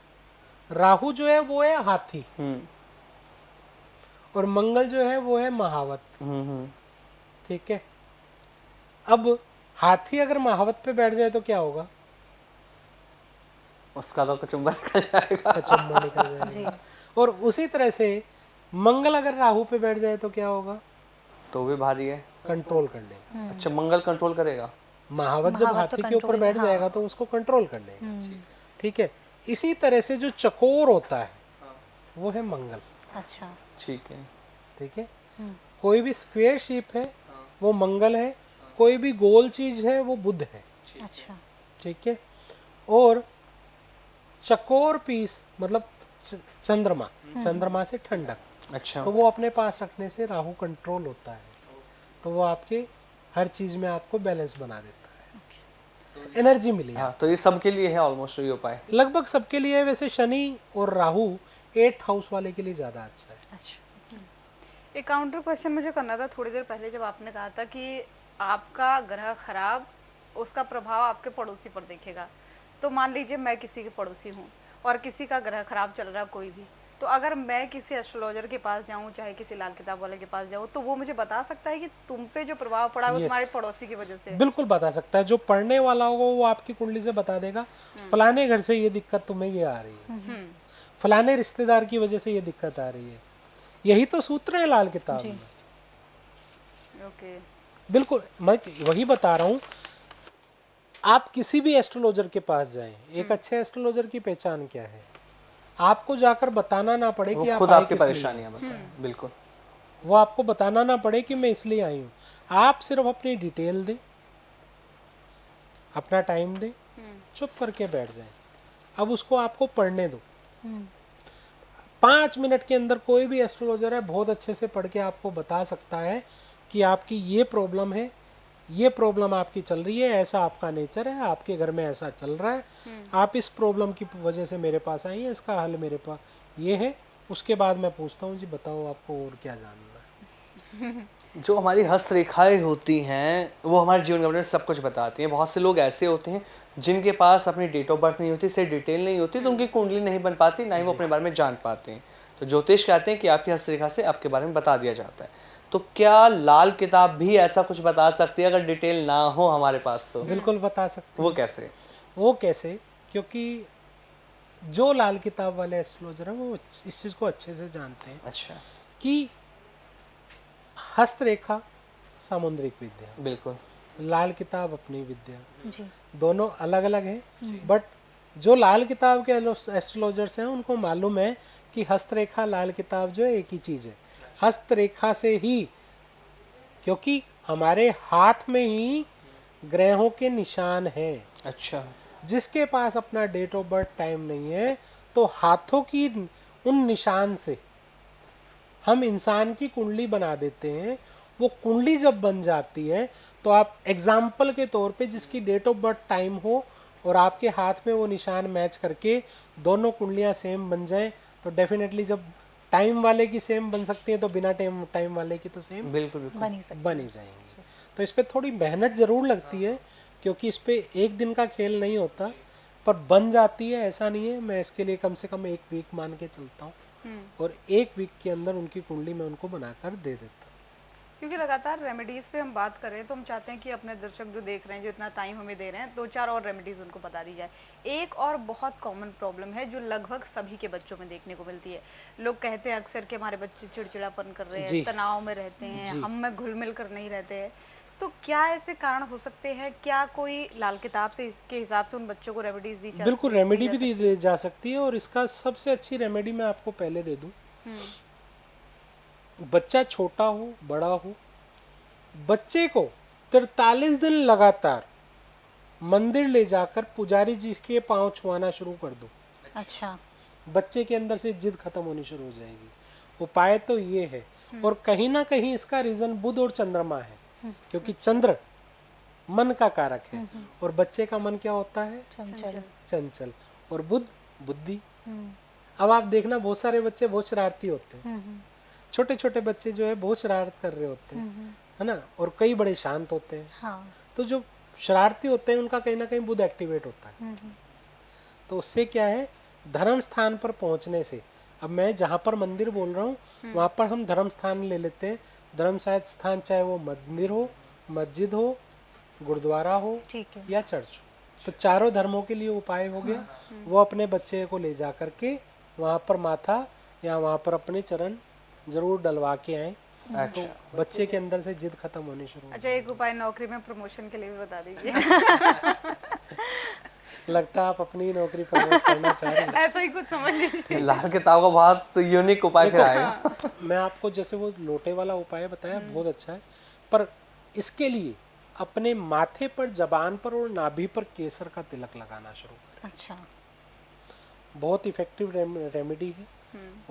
राहु जो है वो है हाथी, और मंगल जो है वो है महावत। ठीक है, अब हाथी अगर महावत पे बैठ जाए तो क्या होगा, उसका तो कचुम्बर निकल जाएगा। कचम्बर निकल जाएगा। और उसी तरह से मंगल अगर राहु पे बैठ जाए तो क्या होगा, तो भी भारी है, कंट्रोल कर लेगा। अच्छा, मंगल कंट्रोल करेगा। महावत जब हाथी के ऊपर बैठ जाएगा तो उसको कंट्रोल कर लेगा। ठीक है, इसी तरह से जो चकोर होता है वो है मंगल। अच्छा। ठीक है। ठीक है, कोई भी स्क्वायर शेप है वो मंगल है, कोई भी गोल चीज है वो बुध है। अच्छा। ठीक है, और चकोर पीस मतलब चंद्रमा, चंद्रमा से ठंडक, अच्छा, तो वो अपने पास रखने से राहु कंट्रोल होता है, तो वो आपके हर चीज में आपको बैलेंस बना देता है, एनर्जी मिली। हाँ, तो ये सबके लिए है ऑलमोस्ट ये उपाय। लगभग सबके लिए है। वैसे शनि और राहु 8th हाउस वाले के लिए ज्यादा अच्छा है। अच्छा। एक काउंटर क्वेश्चन मुझे करना था थोड़ी देर पहले, जब आपने कहा था कि आपका ग्रह खराब, उसका प्रभाव आपके पड़ोसी पर दिखेगा। तो मान लीजिए मैं किसी के पड़ोसी हूँ और किसी का ग्रह खराब चल रहा है कोई भी, तो अगर मैं किसी एस्ट्रोलॉजर के पास जाऊँ, चाहे किसी लाल किताब वाले के पास जाऊँ, तो वो मुझे बता सकता है कि तुम पे जो प्रभाव पड़ा है वो तुम्हारे पड़ोसी की वजह से है? बिल्कुल बता सकता है। जो पढ़ने वाला होगा वो आपकी कुंडली से बता देगा, फलाने घर से ये दिक्कत तुम्हें ये आ रही है, फलाने रिश्तेदार की वजह से ये दिक्कत आ रही है। यही तो सूत्र है लाल किताब में। ओके, बिल्कुल, मैं वही बता रहा हूँ। आप किसी भी एस्ट्रोलॉजर के पास जाएं, एक अच्छे एस्ट्रोलॉजर की पहचान क्या है, आपको जाकर बताना ना पड़े कि आप खुद आए आपकी किस लिए। परेशानियां बताएं। बिल्कुल, वो आपको बताना ना पड़े कि मैं इसलिए आई हूँ। आप सिर्फ अपनी डिटेल दें, अपना टाइम दें, चुप करके बैठ जाएं। अब उसको आपको पढ़ने दो। 5 मिनट के अंदर कोई भी एस्ट्रोलॉजर है बहुत अच्छे से पढ़ के आपको बता सकता है कि आपकी ये प्रॉब्लम है, ये प्रॉब्लम आपकी चल रही है, ऐसा आपका नेचर है, आपके घर में ऐसा चल रहा है, आप इस प्रॉब्लम की वजह से मेरे पास आई हैं, इसका हल मेरे पास ये है। उसके बाद मैं पूछता हूँ जी बताओ आपको और क्या जानना है। जो हमारी हस्तरेखाएं होती हैं वो हमारे जीवन के बारे में सब कुछ बताती हैं। बहुत से लोग ऐसे होते हैं जिनके पास अपनी डेट ऑफ बर्थ नहीं होती, से डिटेल नहीं होती, तो उनकी कुंडली नहीं बन पाती, ना ही वो अपने बारे में जान पाते हैं। तो ज्योतिष कहते हैं कि आपकी हस्तरेखा से आपके बारे में बता दिया जाता है। तो क्या लाल किताब भी ऐसा कुछ बता सकती है अगर डिटेल ना हो हमारे पास? तो बिल्कुल बता सकते वो कैसे? वो कैसे, क्योंकि जो लाल किताब वाले एस्ट्रोलॉजर हैं वो इस चीज़ को अच्छे से जानते हैं अच्छा, कि हस्तरेखा सामुद्रिक विद्या, बिल्कुल, लाल किताब अपनी विद्या, जी। दोनों अलग अलग हैं। बट जो लाल किताब के एस्ट्रोलॉजर्स हैं उनको मालूम है कि हस्तरेखा लाल किताब जो है एक ही चीज़ है। हस्तरेखा से ही, क्योंकि हमारे हाथ में ही ग्रहों के निशान हैं। अच्छा, जिसके पास अपना डेट ऑफ बर्थ टाइम नहीं है, तो हाथों की उन निशान से हम इंसान की कुंडली बना देते हैं। वो कुंडली जब बन जाती है तो आप एग्जाम्पल के तौर पे जिसकी डेट ऑफ बर्थ टाइम हो और आपके हाथ में वो निशान मैच करके दोनों कुंडलियां सेम बन जाएं तो डेफिनेटली जब टाइम वाले की सेम बन सकती है तो बिना टाइम वाले की तो सेम बिल्कुल बिल्कुल। बन ही सकते बन ही जाएंगी। तो इस पे थोड़ी मेहनत जरूर लगती है क्योंकि इस पे एक दिन का खेल नहीं होता, पर बन जाती है ऐसा नहीं है। मैं इसके लिए कम से कम 1 वीक मान के चलता हूँ और 1 वीक के अंदर उनकी कुंडली मैं उनको बनाकर दे देता हूँ। क्योंकि लगातार रेमेडीज पे हम बात कर रहे हैं तो हम चाहते हैं कि अपने दर्शक जो देख रहे हैं, जो इतना टाइम हमें दे रहे हैं, 2-4 और रेमेडीज उनको बता दी जाए। एक और बहुत कॉमन प्रॉब्लम है जो लगभग सभी के बच्चों में देखने को मिलती है। लोग कहते हैं अक्सर कि हमारे बच्चे चिड़चिड़ापन कर रहे जी। हैं, तनाव में रहते हैं, हम में घुल मिल कर नहीं रहते हैं। तो क्या ऐसे कारण हो सकते हैं? क्या कोई लाल किताब से के हिसाब से उन बच्चों को रेमेडीज दी बिल्कुल रेमेडी भी दी जा सकती है और इसका सबसे अच्छी रेमेडी मैं आपको पहले दे दूं। बच्चा छोटा हो बड़ा हो, बच्चे को 43 दिन लगातार मंदिर ले जाकर पुजारी जी के पांव छुआना शुरू कर दो। अच्छा, बच्चे के अंदर से जिद खत्म होनी शुरू हो जाएगी। उपाय तो ये है और कहीं ना कहीं इसका रीजन बुध और चंद्रमा है क्योंकि चंद्र मन का कारक है और बच्चे का मन क्या होता है? चंचल। चंचल। और बुध बुद्धि। अब आप देखना बहुत सारे बच्चे बहुत शरारती होते हैं, छोटे छोटे बच्चे जो है बहुत शरारत कर रहे होते हैं, है ना, और कई बड़े शांत होते हैं। हाँ। तो जो शरारती होते हैं उनका कहीं ना कहीं बुध एक्टिवेट होता है। तो उससे क्या है, धर्म स्थान पर पहुंचने से, अब मैं जहाँ पर मंदिर बोल रहा हूँ वहाँ पर हम धर्म स्थान ले लेते हैं। धर्म स्थान चाहे वो मंदिर हो, मस्जिद हो, गुरुद्वारा हो ठीक है। या चर्च हो, तो चारों धर्मों के लिए उपाय हो गया। वो अपने बच्चे को ले जा करके वहाँ पर माथा या वहाँ पर अपने चरण जरूर डलवा के आए तो बच्चे के अंदर से जिद खत्म होनी शुरू हो। अच्छा, एक उपाय नौकरी में प्रमोशन के लिए भी बता दीजिए। लगता है आप अपनी नौकरी प्रमोट करना चाह रहे हैं। ऐसा ही कुछ समझ लीजिए। लाल किताब का बहुत यूनिक उपाय फिर आएगा। मैं आपको जैसे वो लोटे वाला उपाय बताया बहुत अच्छा है, पर इसके लिए अपने माथे पर, जबान पर और नाभि पर केसर का तिलक लगाना शुरू करें। अच्छा, बहुत इफेक्टिव रेमेडी है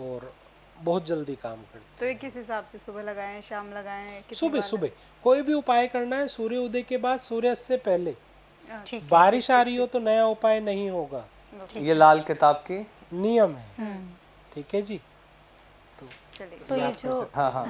और बहुत जल्दी काम करती है। तो ये किस हिसाब से, सुबह लगाएं, शाम लगाएं, कितनी सुबह बार सुबह कोई भी उपाय करना है, सूर्य उदय के बाद, सूर्यास्त से पहले। ठीक है। बारिश आ रही हो तो नया उपाय नहीं होगा, ये लाल किताब की नियम है। ठीक है जी। चलिए। तो ये जो हाँ हाँ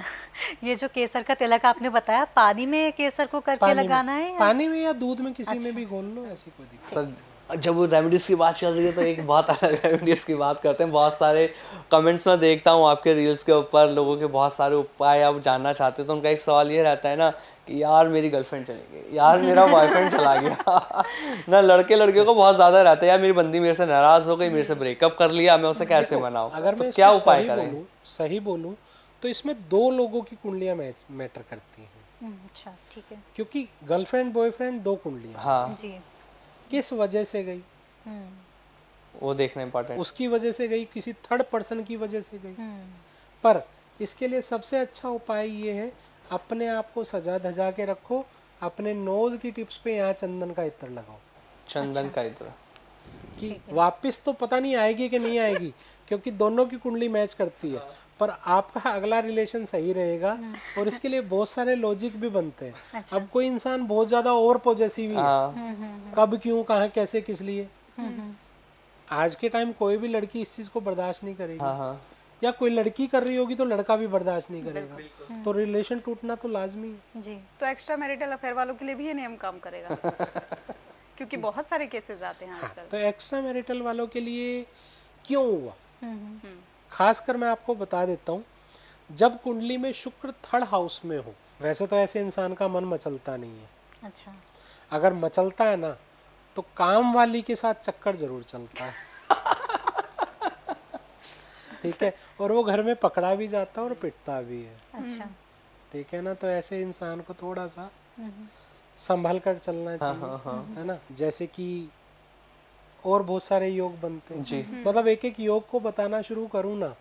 ये जो केसर का तिलक आपने बताया, पानी में केसर को करके लगाना है या? पानी में या दूध में, किसी में भी घोल लो, ऐसी कोई दिक्कत। सर, जब वो रेमेडीज की बात चल रही है तो एक बहुत अलग रेमेडीज की बात करते हैं। बहुत सारे कमेंट्स में देखता हूँ आपके रील्स के ऊपर, लोगों के बहुत सारे उपाय आप जानना चाहते हो तो उनका एक सवाल ये रहता है ना कि यार मेरी गर्लफ्रेंड चली गई, यार मेरा बॉयफ्रेंड चला गया। ना लड़के लड़कियों को बहुत ज्यादा रहता है, यार मेरी बंदी मेरे से नाराज हो गई, मेरे से ब्रेकअप कर लिया, मैं उसे कैसे मनाऊं? अगर तो मैं क्या इसको उपाय करें? सही बोलूं तो इसमें 2 लोगों की कुंडलियां मैटर करती हैं, अच्छा, ठीक है। क्योंकि गर्लफ्रेंड बॉयफ्रेंड 2 कुंडलियां। हाँ, जी। किस वजह से गई, वो देखना इम्पोर्टेंट। उसकी वजह से गई, किसी थर्ड पर्सन की वजह से गई। पर इसके लिए सबसे अच्छा उपाय ये है, अपने आप को सजा धजा के रखो, अपने नोज की टिप्स पे यहाँ चंदन का इत्र लगाओ चंदन का इत्र कि वापस तो पता नहीं आएगी कि नहीं आएगी, क्योंकि दोनों की कुंडली मैच करती है, पर आपका अगला रिलेशन सही रहेगा। और इसके लिए बहुत सारे लॉजिक भी बनते हैं। अब कोई इंसान बहुत ज्यादा ओवर पॉजेसिव है, हाँ कब, क्यों, कहाँ, कैसे, किस लिए, आज के टाइम कोई भी लड़की इस चीज को बर्दाश्त नहीं करेगी, हाँ हाँ या कोई लड़की कर रही होगी तो लड़का भी बर्दाश्त नहीं करेगा, तो रिलेशन टूटना तो लाजमी है। जी। तो एक्स्ट्रा मैरिटल अफेयर वालों के लिए भी ये नियम काम करेगा? क्योंकि बहुत सारे केसेस आते हैं आजकल। तो एक्स्ट्रा मैरिटल वालों के लिए क्यों हुआ, खासकर मैं आपको बता देता हूँ। जब कुंडली में शुक्र 3rd हाउस में हो, वैसे तो ऐसे इंसान का मन मचलता नहीं है, अच्छा, अगर मचलता है ना तो काम वाली के साथ चक्कर जरूर चलता है। ठीक है, और वो घर में पकड़ा भी जाता है और पिटता भी है। अच्छा। ठीक है ना, तो ऐसे इंसान को थोड़ा सा संभल कर चलना चाहिए, है ना। जैसे कि और बहुत सारे योग बनते हैं जी। मतलब एक एक योग को बताना शुरू करूँ ना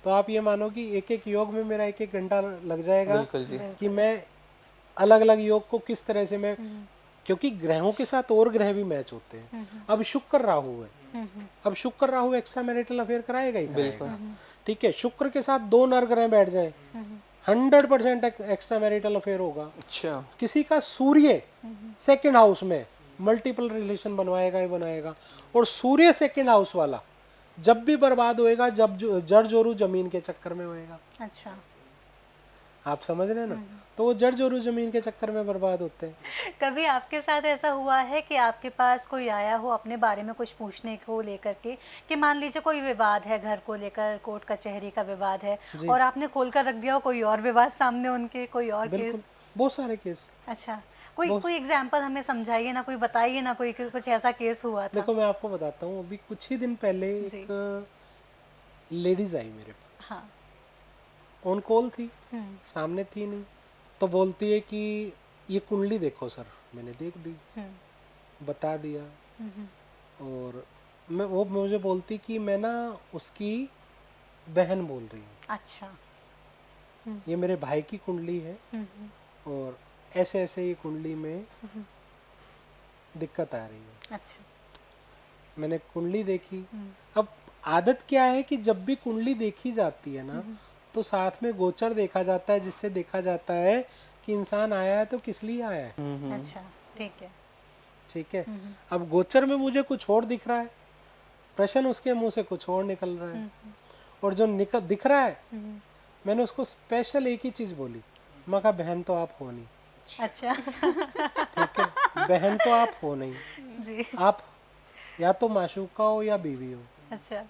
तो आप ये मानो कि एक एक योग में मेरा 1-1 घंटा लग जाएगा बिल्कुल जी। कि मैं अलग अलग योग को किस तरह से मैं, क्योंकि ग्रहों के साथ और ग्रह भी मैच होते हैं। अब शुक्र राहु है, अब शुक्र राहु एक्स्ट्रा मैरिटल अफेयर कराएगा ही कराएगा। ठीक है, शुक्र के साथ 2 नर ग्रह बैठ जाए 100% एक्स्ट्रा मैरिटल अफेयर होगा। अच्छा, किसी का सूर्य 2nd हाउस में मल्टीपल रिलेशन बनवाएगा ही बनाएगा। और सूर्य सेकंड हाउस वाला जब भी बर्बाद होएगा जब जड़ जोरू जमीन के चक्कर में होएगा। अच्छा, आप समझ रहे हैं ना, तो वो जड़ जोरू जमीन के चक्कर में बर्बाद होते हैं। कभी आपके साथ ऐसा हुआ है कि आपके पास कोई आया हो अपने बारे में कुछ पूछने को लेकर के, कि मान लीजिए कोई विवाद है घर को लेकर, कोर्ट कचहरी का विवाद है, और आपने खोल कर रख दिया हो कोई और विवाद सामने उनके, कोई और बिल्कुल, केस? बहुत सारे केस। अच्छा, कोई एग्जांपल हमें समझाइए ना, कोई बताइए ना, कोई कुछ ऐसा केस हुआ था? देखो मैं आपको बताता हूँ, अभी कुछ ही दिन पहले जी। एक लेडीज आई मेरे पास, हाँ। ऑन कॉल थी, सामने थी नहीं, तो बोलती है कि ये कुंडली देखो सर। मैंने देख दी, बता दिया, और वो मुझे बोलती कि मैं ना उसकी बहन बोल रही हूँ, अच्छा। ये मेरे भाई की कुंडली है, और ऐसे ऐसे ये कुंडली में दिक्कत आ रही है। अच्छा। मैंने कुंडली देखी। अब आदत क्या है कि जब भी कुंडली देखी जाती है ना, तो साथ में गोचर देखा जाता है, जिससे देखा जाता है कि इंसान आया है तो किस लिए आया है। अच्छा, ठीक है। ठीक है, अब गोचर में मुझे कुछ और दिख रहा है, प्रश्न उसके मुंह से कुछ और निकल रहा है, और जो दिख रहा है, मैंने उसको स्पेशल एक ही चीज बोली, मैं कहा बहन तो आप हो नहीं। अच्छा। ठीक है, बहन तो आप हो नहीं, जी। आप या तो माशूका हो या बीवी हो। अच्छा।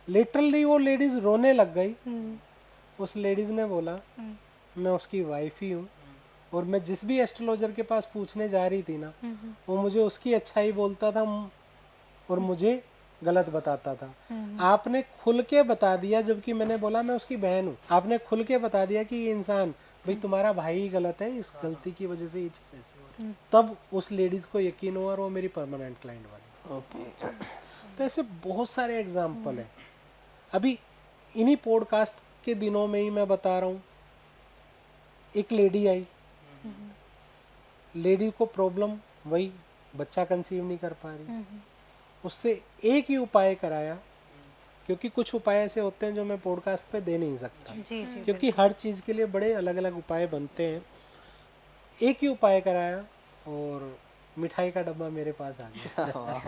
लिटरली वो लेडीज रोने लग गई। उस लेडीज ने बोला मैं उसकी वाइफ ही हूँ, और मैं जिस भी एस्ट्रोलॉजर के पास पूछने जा रही थी ना, वो मुझे उसकी अच्छाई बोलता था और मुझे गलत बताता था। आपने खुल के बता दिया, जबकि मैंने बोला मैं उसकी बहन हूँ, आपने खुल के बता दिया कि ये इंसान, भाई तुम्हारा भाई ही गलत है, इस गलती की वजह से ये चीज ऐसी हो रही है। तब उस लेडीज को यकीन हुआ और वो मेरी परमानेंट क्लाइंट बनी। तो ऐसे बहुत सारे एग्जाम्पल हैं। अभी इन्हीं पॉडकास्ट के दिनों में ही मैं बता रहा हूँ, एक लेडी आई, लेडी को प्रॉब्लम वही, बच्चा कंसीव नहीं कर पा रही। उससे एक ही उपाय कराया, क्योंकि कुछ उपाय ऐसे होते हैं जो मैं पॉडकास्ट पे दे नहीं सकता, जी जी। क्योंकि हर चीज़ के लिए बड़े अलग अलग उपाय बनते हैं। एक ही उपाय कराया और मिठाई का डब्बा मेरे पास आ गया।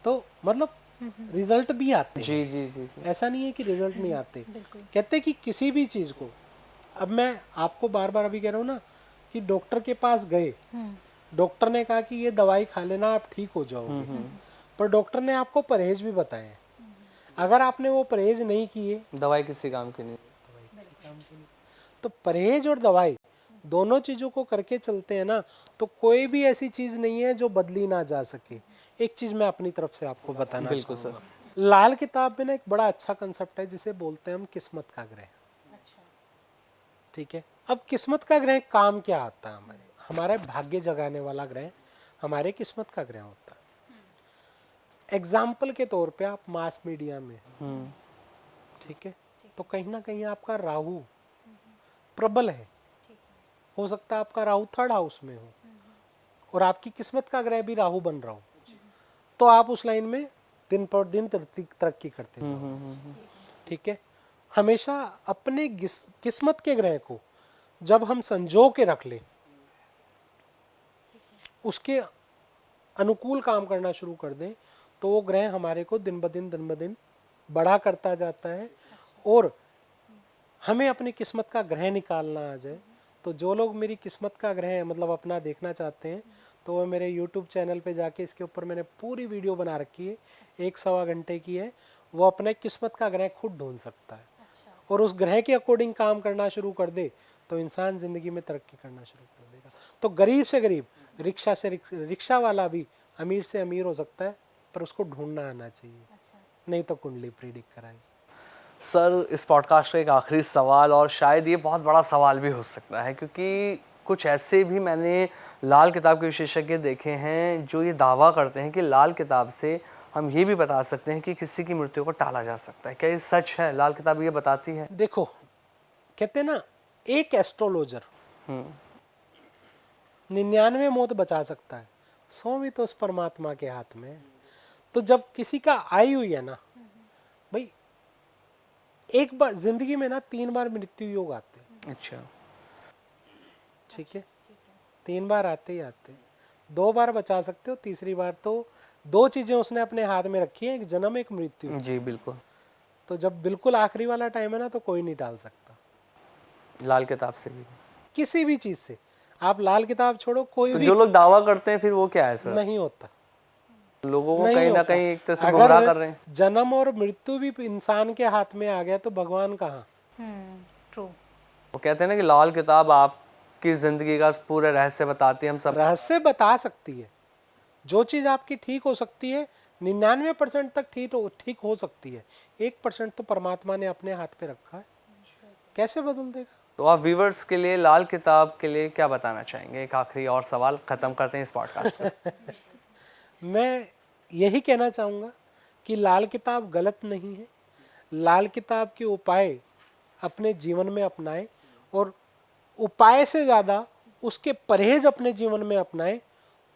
तो मतलब रिजल्ट भी आते हैं। जी जी जी जी। ऐसा नहीं है कि रिजल्ट नहीं आते। कहते हैं कि किसी भी चीज़ को, अब मैं आपको बार बार अभी कह रहा हूँ ना कि डॉक्टर के पास गए, डॉक्टर ने कहा कि ये दवाई खा लेना आप ठीक हो जाओगे, पर डॉक्टर ने आपको परहेज भी बताए। अगर आपने वो परहेज नहीं किए, दवाई किसी काम की नहीं। तो परहेज और दवाई दोनों चीज़ों को करके चलते हैं ना, तो कोई भी ऐसी चीज़ नहीं है जो बदली ना जा सके। एक चीज़ मैं अपनी तरफ से आपको बताना बिल्कुल चाहूँगा। लाल किताब में ना एक बड़ा अच्छा कंसेप्ट है जिसे बोलते हैं हम किस्मत का ग्रह। ठीक है, अब किस्मत का ग्रह काम क्या आता है? हमारे भाग्य जगाने वाला ग्रह हमारे किस्मत का ग्रह होता है। एग्जाम्पल के तौर पे आप मास मीडिया में, ठीक है, तो कहीं ना कहीं आपका राहु प्रबल है, हो सकता है आपका राहु थर्ड हाउस में हो और आपकी किस्मत का ग्रह भी राहु बन रहा हो, तो आप उस लाइन में दिन पर दिन तरक्की करते जाओ। ठीक है, हमेशा अपने किस्मत के ग्रह को जब हम संजो के रख ले, उसके अनुकूल काम करना शुरू कर दें, तो वो ग्रह हमारे को दिन ब दिन बड़ा करता जाता है। और हमें अपनी किस्मत का ग्रह निकालना आ जाए, तो जो लोग मेरी किस्मत का ग्रह मतलब अपना देखना चाहते हैं, तो वो मेरे YouTube चैनल पे जाके, इसके ऊपर मैंने पूरी वीडियो बना रखी है, 1-1.25 घंटे की है, वो अपने किस्मत का ग्रह खुद ढूंढ सकता है। और उस ग्रह के अकॉर्डिंग काम करना शुरू कर दे, तो इंसान ज़िंदगी में तरक्की करना शुरू कर देगा। तो गरीब से गरीब, रिक्शा वाला भी अमीर से अमीर हो सकता है, पर उसको ढूंढना आना चाहिए। नहीं तो कुंडली प्रेडिक्ट कराएगी। सर, इस पॉडकास्ट का एक आखिरी सवाल, और शायद ये बहुत बड़ा सवाल भी हो सकता है, क्योंकि कुछ ऐसे भी मैंने लाल किताब के विशेषज्ञ देखे हैं जो ये दावा करते हैं कि लाल किताब से हम ये भी बता सकते हैं कि किसी की मृत्यु को टाला जा सकता है। क्या ये सच है? लाल किताब ये बताती है? देखो, कहते हैं ना, एक एस्ट्रोलॉजर 99 मौत बचा सकता है, 100वीं तो उस परमात्मा के हाथ में है। तो जब किसी का आई हुई है ना भाई, एक बार जिंदगी में ना 3 बार मृत्यु योग आते हैं। अच्छा। ठीक है, 3 बार आते ही आते हैं। 2 बार बचा सकते हो, तीसरी बार तो 2 चीजें उसने अपने हाथ में रखी है, एक जन्म एक मृत्यु। जी बिल्कुल। तो जब बिल्कुल आखिरी वाला टाइम है ना, तो कोई नहीं टाल सकता लाल किताब से भी किसी भी चीज से। आप लाल किताब छोड़ो, कोई तो भी जो लोग दावा करते हैं फिर वो क्या है सर? नहीं होता, लोगों को नहीं कहीं ना होता। कहीं एक तरह से गुमराह कर रहे हैं। जन्म और मृत्यु भी इंसान के हाथ में आ गया तो भगवान कहाँ? ट्रू। वो कहते हैं ना कि लाल किताब आपकी जिंदगी का पूरा रहस्य बताती है। हम सब रहस्य बता सकती है। जो चीज आपकी ठीक हो सकती है 99% तक ठीक हो सकती है, 1% तो परमात्मा ने अपने हाथ पे रखा है, कैसे बदल देगा? तो आप व्यूवर्स के लिए लाल किताब के लिए क्या बताना चाहेंगे? एक आखिरी और सवाल, खत्म करते हैं इस पॉडकास्ट को। मैं यही कहना चाहूँगा कि लाल किताब गलत नहीं है। लाल किताब के उपाय अपने जीवन में अपनाएं, और उपाय से ज़्यादा उसके परहेज अपने जीवन में अपनाएं,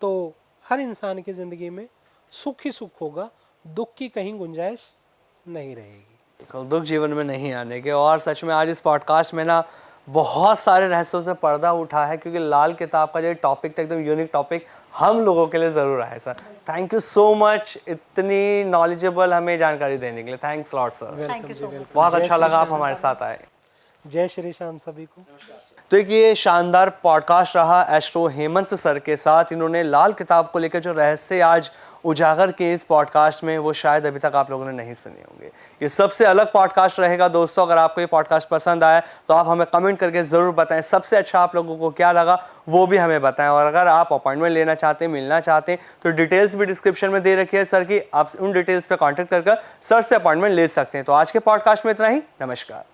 तो हर इंसान की ज़िंदगी में सुख ही सुख होगा, दुख की कहीं गुंजाइश नहीं रहेगी। बिल्कुल, दुख जीवन में नहीं आने के। और सच में आज इस पॉडकास्ट में ना बहुत सारे रहस्यों से पर्दा उठा है, क्योंकि लाल किताब का जो टॉपिक था एकदम यूनिक टॉपिक हम लोगों के लिए ज़रूर है sir. Thank you so much इतनी नॉलेजेबल हमें जानकारी देने के लिए। Thanks lot sir, thank you so much. बहुत अच्छा लगा आप हमारे साथ आए। जय श्री श्याम सभी को। तो एक ये शानदार पॉडकास्ट रहा एस्ट्रो हेमंत सर के साथ। इन्होंने लाल किताब को लेकर जो रहस्य आज उजागर किए इस पॉडकास्ट में, वो शायद अभी तक आप लोगों ने नहीं सुने होंगे। ये सबसे अलग पॉडकास्ट रहेगा दोस्तों। अगर आपको ये पॉडकास्ट पसंद आया तो आप हमें कमेंट करके ज़रूर बताएं सबसे अच्छा आप लोगों को क्या लगा, वो भी हमें बताएं। और अगर आप अपॉइंटमेंट लेना चाहते हैं, मिलना चाहते हैं, तो डिटेल्स भी डिस्क्रिप्शन में दे रखी है सर की। आप उन डिटेल्स पर कॉन्टैक्ट कर सर से अपॉइंटमेंट ले सकते हैं। तो आज के पॉडकास्ट में इतना ही। नमस्कार।